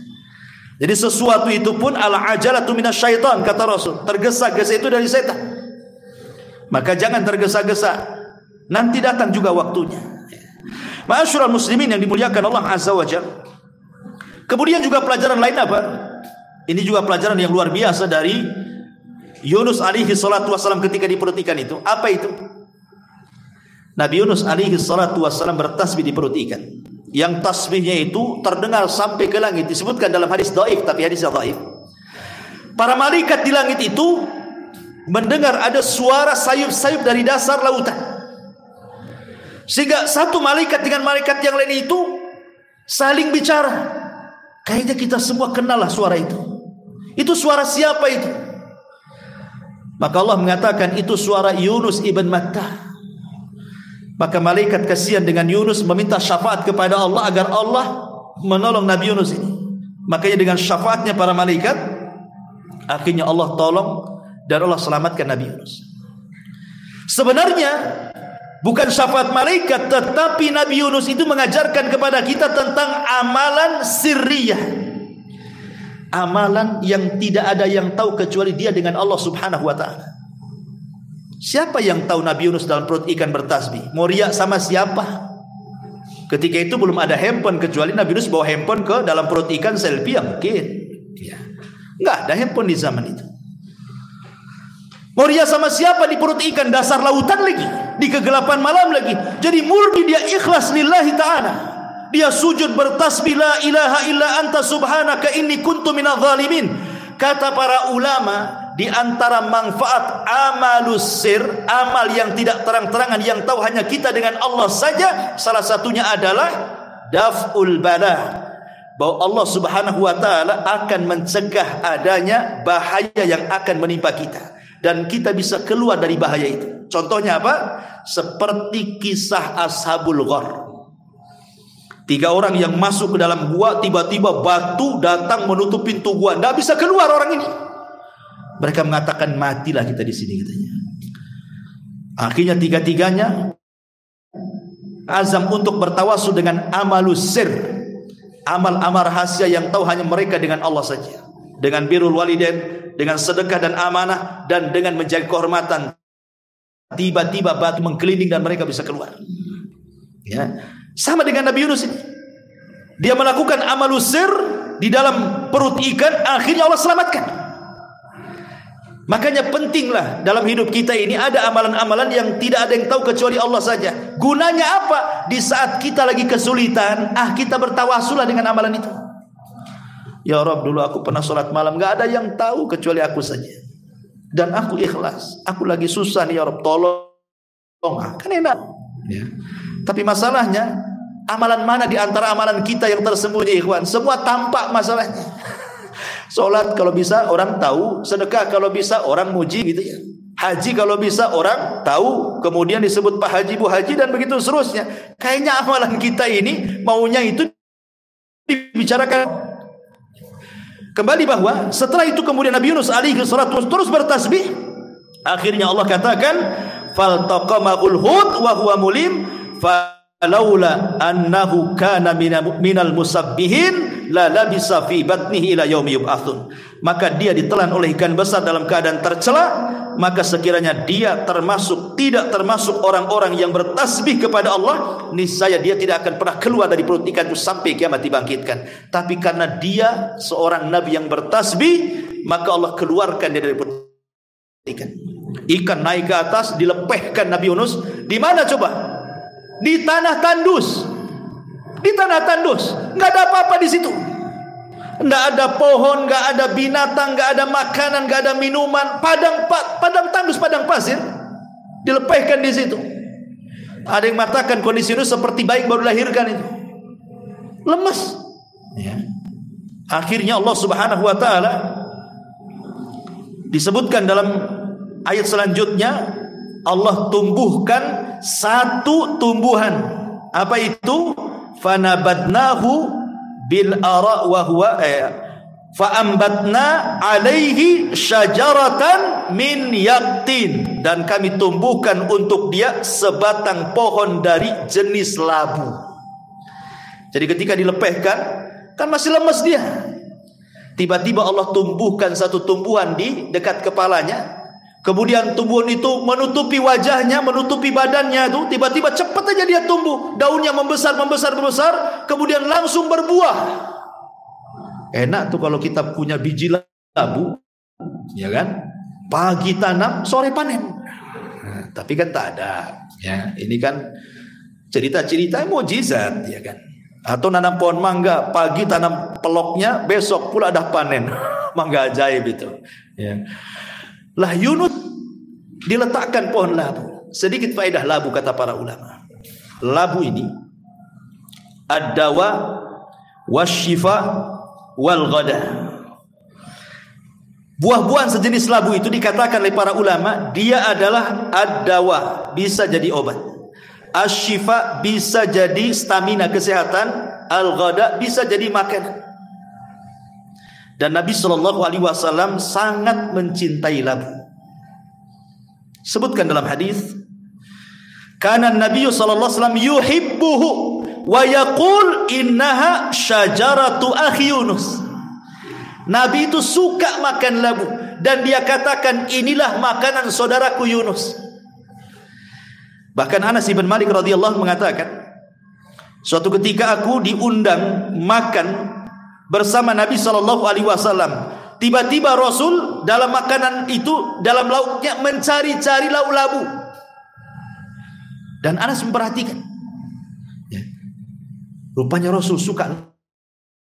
Jadi sesuatu itu pun al-ajalatu minasyaitan, kata Rasul. Tergesa-gesa itu dari setan. Maka jangan tergesa-gesa. Nanti datang juga waktunya. Ma'asyiral muslimin yang dimuliakan Allah Azza wa Jalla. Kemudian juga pelajaran lain apa? Ini juga pelajaran yang luar biasa dari Yunus alaihi salatu wassalam ketika di perut ikan itu. Apa itu? Nabi Yunus alaihi salatu wassalam bertasbih di perut ikan. Yang tasbihnya itu terdengar sampai ke langit. Disebutkan dalam hadis dhaif, tapi hadisnya dhaif. Para malaikat di langit itu mendengar ada suara sayup-sayup dari dasar lautan. Sehingga satu malaikat dengan malaikat yang lain itu saling bicara. Kayaknya kita semua kenal lah suara itu. Itu suara siapa itu? Maka Allah mengatakan itu suara Yunus ibn Matta. Maka malaikat kasihan dengan Yunus, meminta syafaat kepada Allah agar Allah menolong Nabi Yunus ini. Makanya dengan syafaatnya para malaikat, akhirnya Allah tolong dan Allah selamatkan Nabi Yunus. Sebenarnya bukan syafaat malaikat, tetapi Nabi Yunus itu mengajarkan kepada kita tentang amalan sirriyah. Amalan yang tidak ada yang tahu kecuali dia dengan Allah subhanahu wa ta'ala. Siapa yang tahu Nabi Yunus dalam perut ikan bertasbih? Mau riak sama siapa? Ketika itu belum ada handphone, kecuali Nabi Yunus bawa handphone ke dalam perut ikan selfie, mungkin ya. Nggak ada handphone di zaman itu. Mau riak sama siapa di perut ikan dasar lautan lagi, di kegelapan malam lagi. Jadi murni dia ikhlas lillahi ta'ala. Dia sujud bertasbih, la ilaha illa anta subhanaka inni kuntu minadh dhalimin. Kata para ulama, di antara manfaat amalus sir, amal yang tidak terang-terangan, yang tahu hanya kita dengan Allah saja, salah satunya adalah daf'ul bala, bahwa Allah subhanahu wa ta'ala akan mencegah adanya bahaya yang akan menimpa kita, dan kita bisa keluar dari bahaya itu. Contohnya apa? Seperti kisah Ashabul Ghar. 3 orang yang masuk ke dalam gua, tiba-tiba batu datang menutup pintu gua, tidak bisa keluar orang ini. Mereka mengatakan matilah kita di sini, katanya. Akhirnya 3-tiganya azam untuk bertawasul dengan amalus sir, amal-amal rahasia yang tahu hanya mereka dengan Allah saja, dengan birrul walidain, dengan sedekah dan amanah, dan dengan menjaga kehormatan. Tiba-tiba batu menggelinding dan mereka bisa keluar. Ya, sama dengan Nabi Yunus ini. Dia melakukan amalus sir di dalam perut ikan, akhirnya Allah selamatkan. Makanya pentinglah dalam hidup kita ini ada amalan-amalan yang tidak ada yang tahu kecuali Allah saja. Gunanya apa? Di saat kita lagi kesulitan, kita bertawasulah dengan amalan itu. Ya Rabb, dulu aku pernah sholat malam, gak ada yang tahu kecuali aku saja. Dan aku ikhlas. Aku lagi susah nih ya Rabb, tolong. Kan enak. Ya. Tapi masalahnya, amalan mana di antara amalan kita yang tersembunyi, ikhwan? Semua tampak masalahnya. Sholat kalau bisa orang tahu, sedekah kalau bisa orang muji, gitu ya. Haji kalau bisa orang tahu, kemudian disebut Pak Haji, Bu Haji, dan begitu seterusnya. Kayaknya amalan kita ini maunya itu dibicarakan. Kembali bahwa setelah itu kemudian Nabi Yunus alaihi salatu terus bertasbih. Akhirnya Allah katakan, faltaqamahul hut wa huwa mulim falaula annahu kana minal musabbihin la labisa fi batnihi ila yaumi yub'atsun. Maka dia ditelan oleh ikan besar dalam keadaan tercela, maka sekiranya dia tidak termasuk orang-orang yang bertasbih kepada Allah, niscaya dia tidak akan pernah keluar dari perut ikan itu sampai kiamat dibangkitkan. Tapi karena dia seorang nabi yang bertasbih, maka Allah keluarkan dia dari perut ikan. Ikan naik ke atas, dilepehkan Nabi Yunus. Di mana coba? Di tanah tandus. Di tanah tandus, nggak ada apa-apa di situ. Nggak ada pohon, nggak ada binatang, nggak ada makanan, nggak ada minuman. Padang tandus, padang pasir. Dilepehkan di situ. Ada yang mengatakan kondisi itu seperti bayi baru dilahirkan itu. Lemes. Ya. Akhirnya Allah Subhanahu wa ta'ala disebutkan dalam ayat selanjutnya, Allah tumbuhkan satu tumbuhan. Apa itu? Fanabadnahu bil ara wa huwa Fa'ambatna alaihi syajaratan min yaqtin, dan kami tumbuhkan untuk dia sebatang pohon dari jenis labu. Jadi ketika dilepehkan, kan masih lemas dia. Tiba-tiba Allah tumbuhkan satu tumbuhan di dekat kepalanya. Kemudian tumbuhan itu menutupi wajahnya, menutupi badannya itu. Tiba-tiba cepat aja dia tumbuh. Daunnya membesar, kemudian langsung berbuah. Enak tuh kalau kita punya biji labu, ya kan? Pagi tanam, sore panen. Nah, tapi kan tak ada. Ya, ini kan cerita-cerita mukjizat, ya kan? Atau nanam pohon mangga, pagi tanam peloknya, besok pula dah panen. Mangga ajaib itu. Ya. Lah Yunus diletakkan pohon labu. Sedikit faedah labu kata para ulama. Labu ini ad-dawa wasyifa wal ghada. Buah-buahan sejenis labu itu dikatakan oleh para ulama, dia adalah ad-dawa, bisa jadi obat. Asyifa bisa jadi stamina kesehatan, al-ghada bisa jadi makanan. Dan Nabi SAW sangat mencintai labu. Sebutkan dalam hadis, kana Nabi SAW yuhibbuhu wa yaqul innaha syajaratu akhi Yunus. Nabi itu suka makan labu dan dia katakan inilah makanan saudaraku Yunus. Bahkan Anas bin Malik radhiyallahu mengatakan, suatu ketika aku diundang makan bersama Nabi SAW. Tiba-tiba Rasul dalam makanan itu, dalam lauknya mencari-cari lauk labu. Dan Anas memperhatikan, ya, rupanya Rasul suka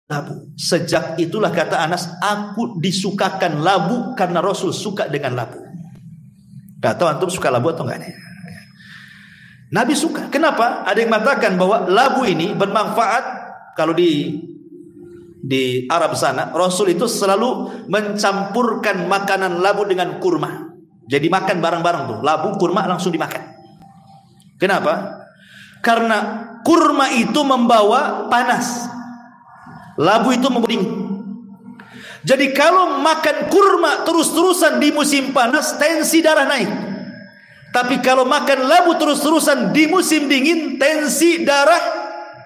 labu. Sejak itulah kata Anas, aku disukakan labu karena Rasul suka dengan labu. Gak tahu antum suka labu atau enggak nih? Nabi suka. Kenapa? Ada yang mengatakan bahwa labu ini bermanfaat. Kalau di Arab sana, Rasul itu selalu mencampurkan makanan labu dengan kurma. Jadi makan bareng-bareng tuh, labu, kurma langsung dimakan. Kenapa? Karena kurma itu membawa panas, labu itu membawa dingin. Jadi kalau makan kurma terus-terusan di musim panas, tensi darah naik. Tapi kalau makan labu terus-terusan di musim dingin, tensi darah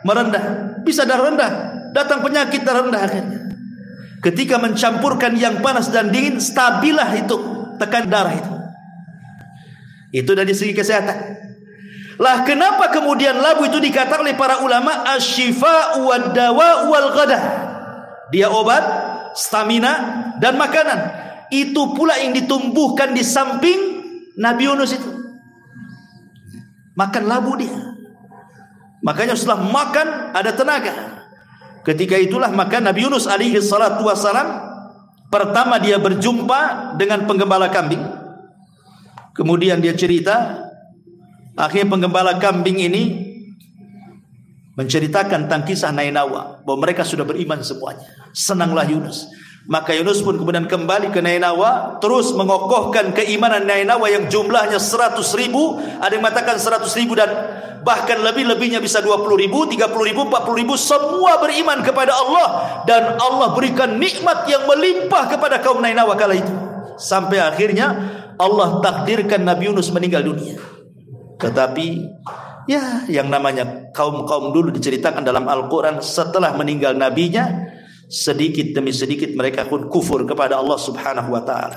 merendah. Bisa darah rendah, datang penyakit darah rendah akhirnya. Ketika mencampurkan yang panas dan dingin, stabilah itu tekan darah itu. Itu dari segi kesehatan. Lah kenapa kemudian labu itu dikatakan oleh para ulama asyifa wad dawa wal ghada? Dia obat, stamina dan makanan. Itu pula yang ditumbuhkan di samping Nabi Yunus itu. Makan labu dia. Makanya setelah makan ada tenaga. Ketika itulah maka Nabi Yunus alaihi salatu wassalam, pertama dia berjumpa dengan penggembala kambing. Kemudian dia cerita, akhirnya penggembala kambing ini menceritakan tentang kisah Nainawa, bahwa mereka sudah beriman semuanya. Senanglah Yunus. Maka Yunus pun kemudian kembali ke Nainawa, terus mengokohkan keimanan Nainawa yang jumlahnya 100.000. Ada yang mengatakan 100.000 dan bahkan lebih-lebihnya bisa 20.000, 30.000, 40.000. Semua beriman kepada Allah, dan Allah berikan nikmat yang melimpah kepada kaum Nainawa kala itu. Sampai akhirnya Allah takdirkan Nabi Yunus meninggal dunia. Tetapi ya, yang namanya kaum-kaum dulu diceritakan dalam Al-Quran, setelah meninggal nabinya, sedikit demi sedikit mereka pun kufur kepada Allah Subhanahu wa ta'ala.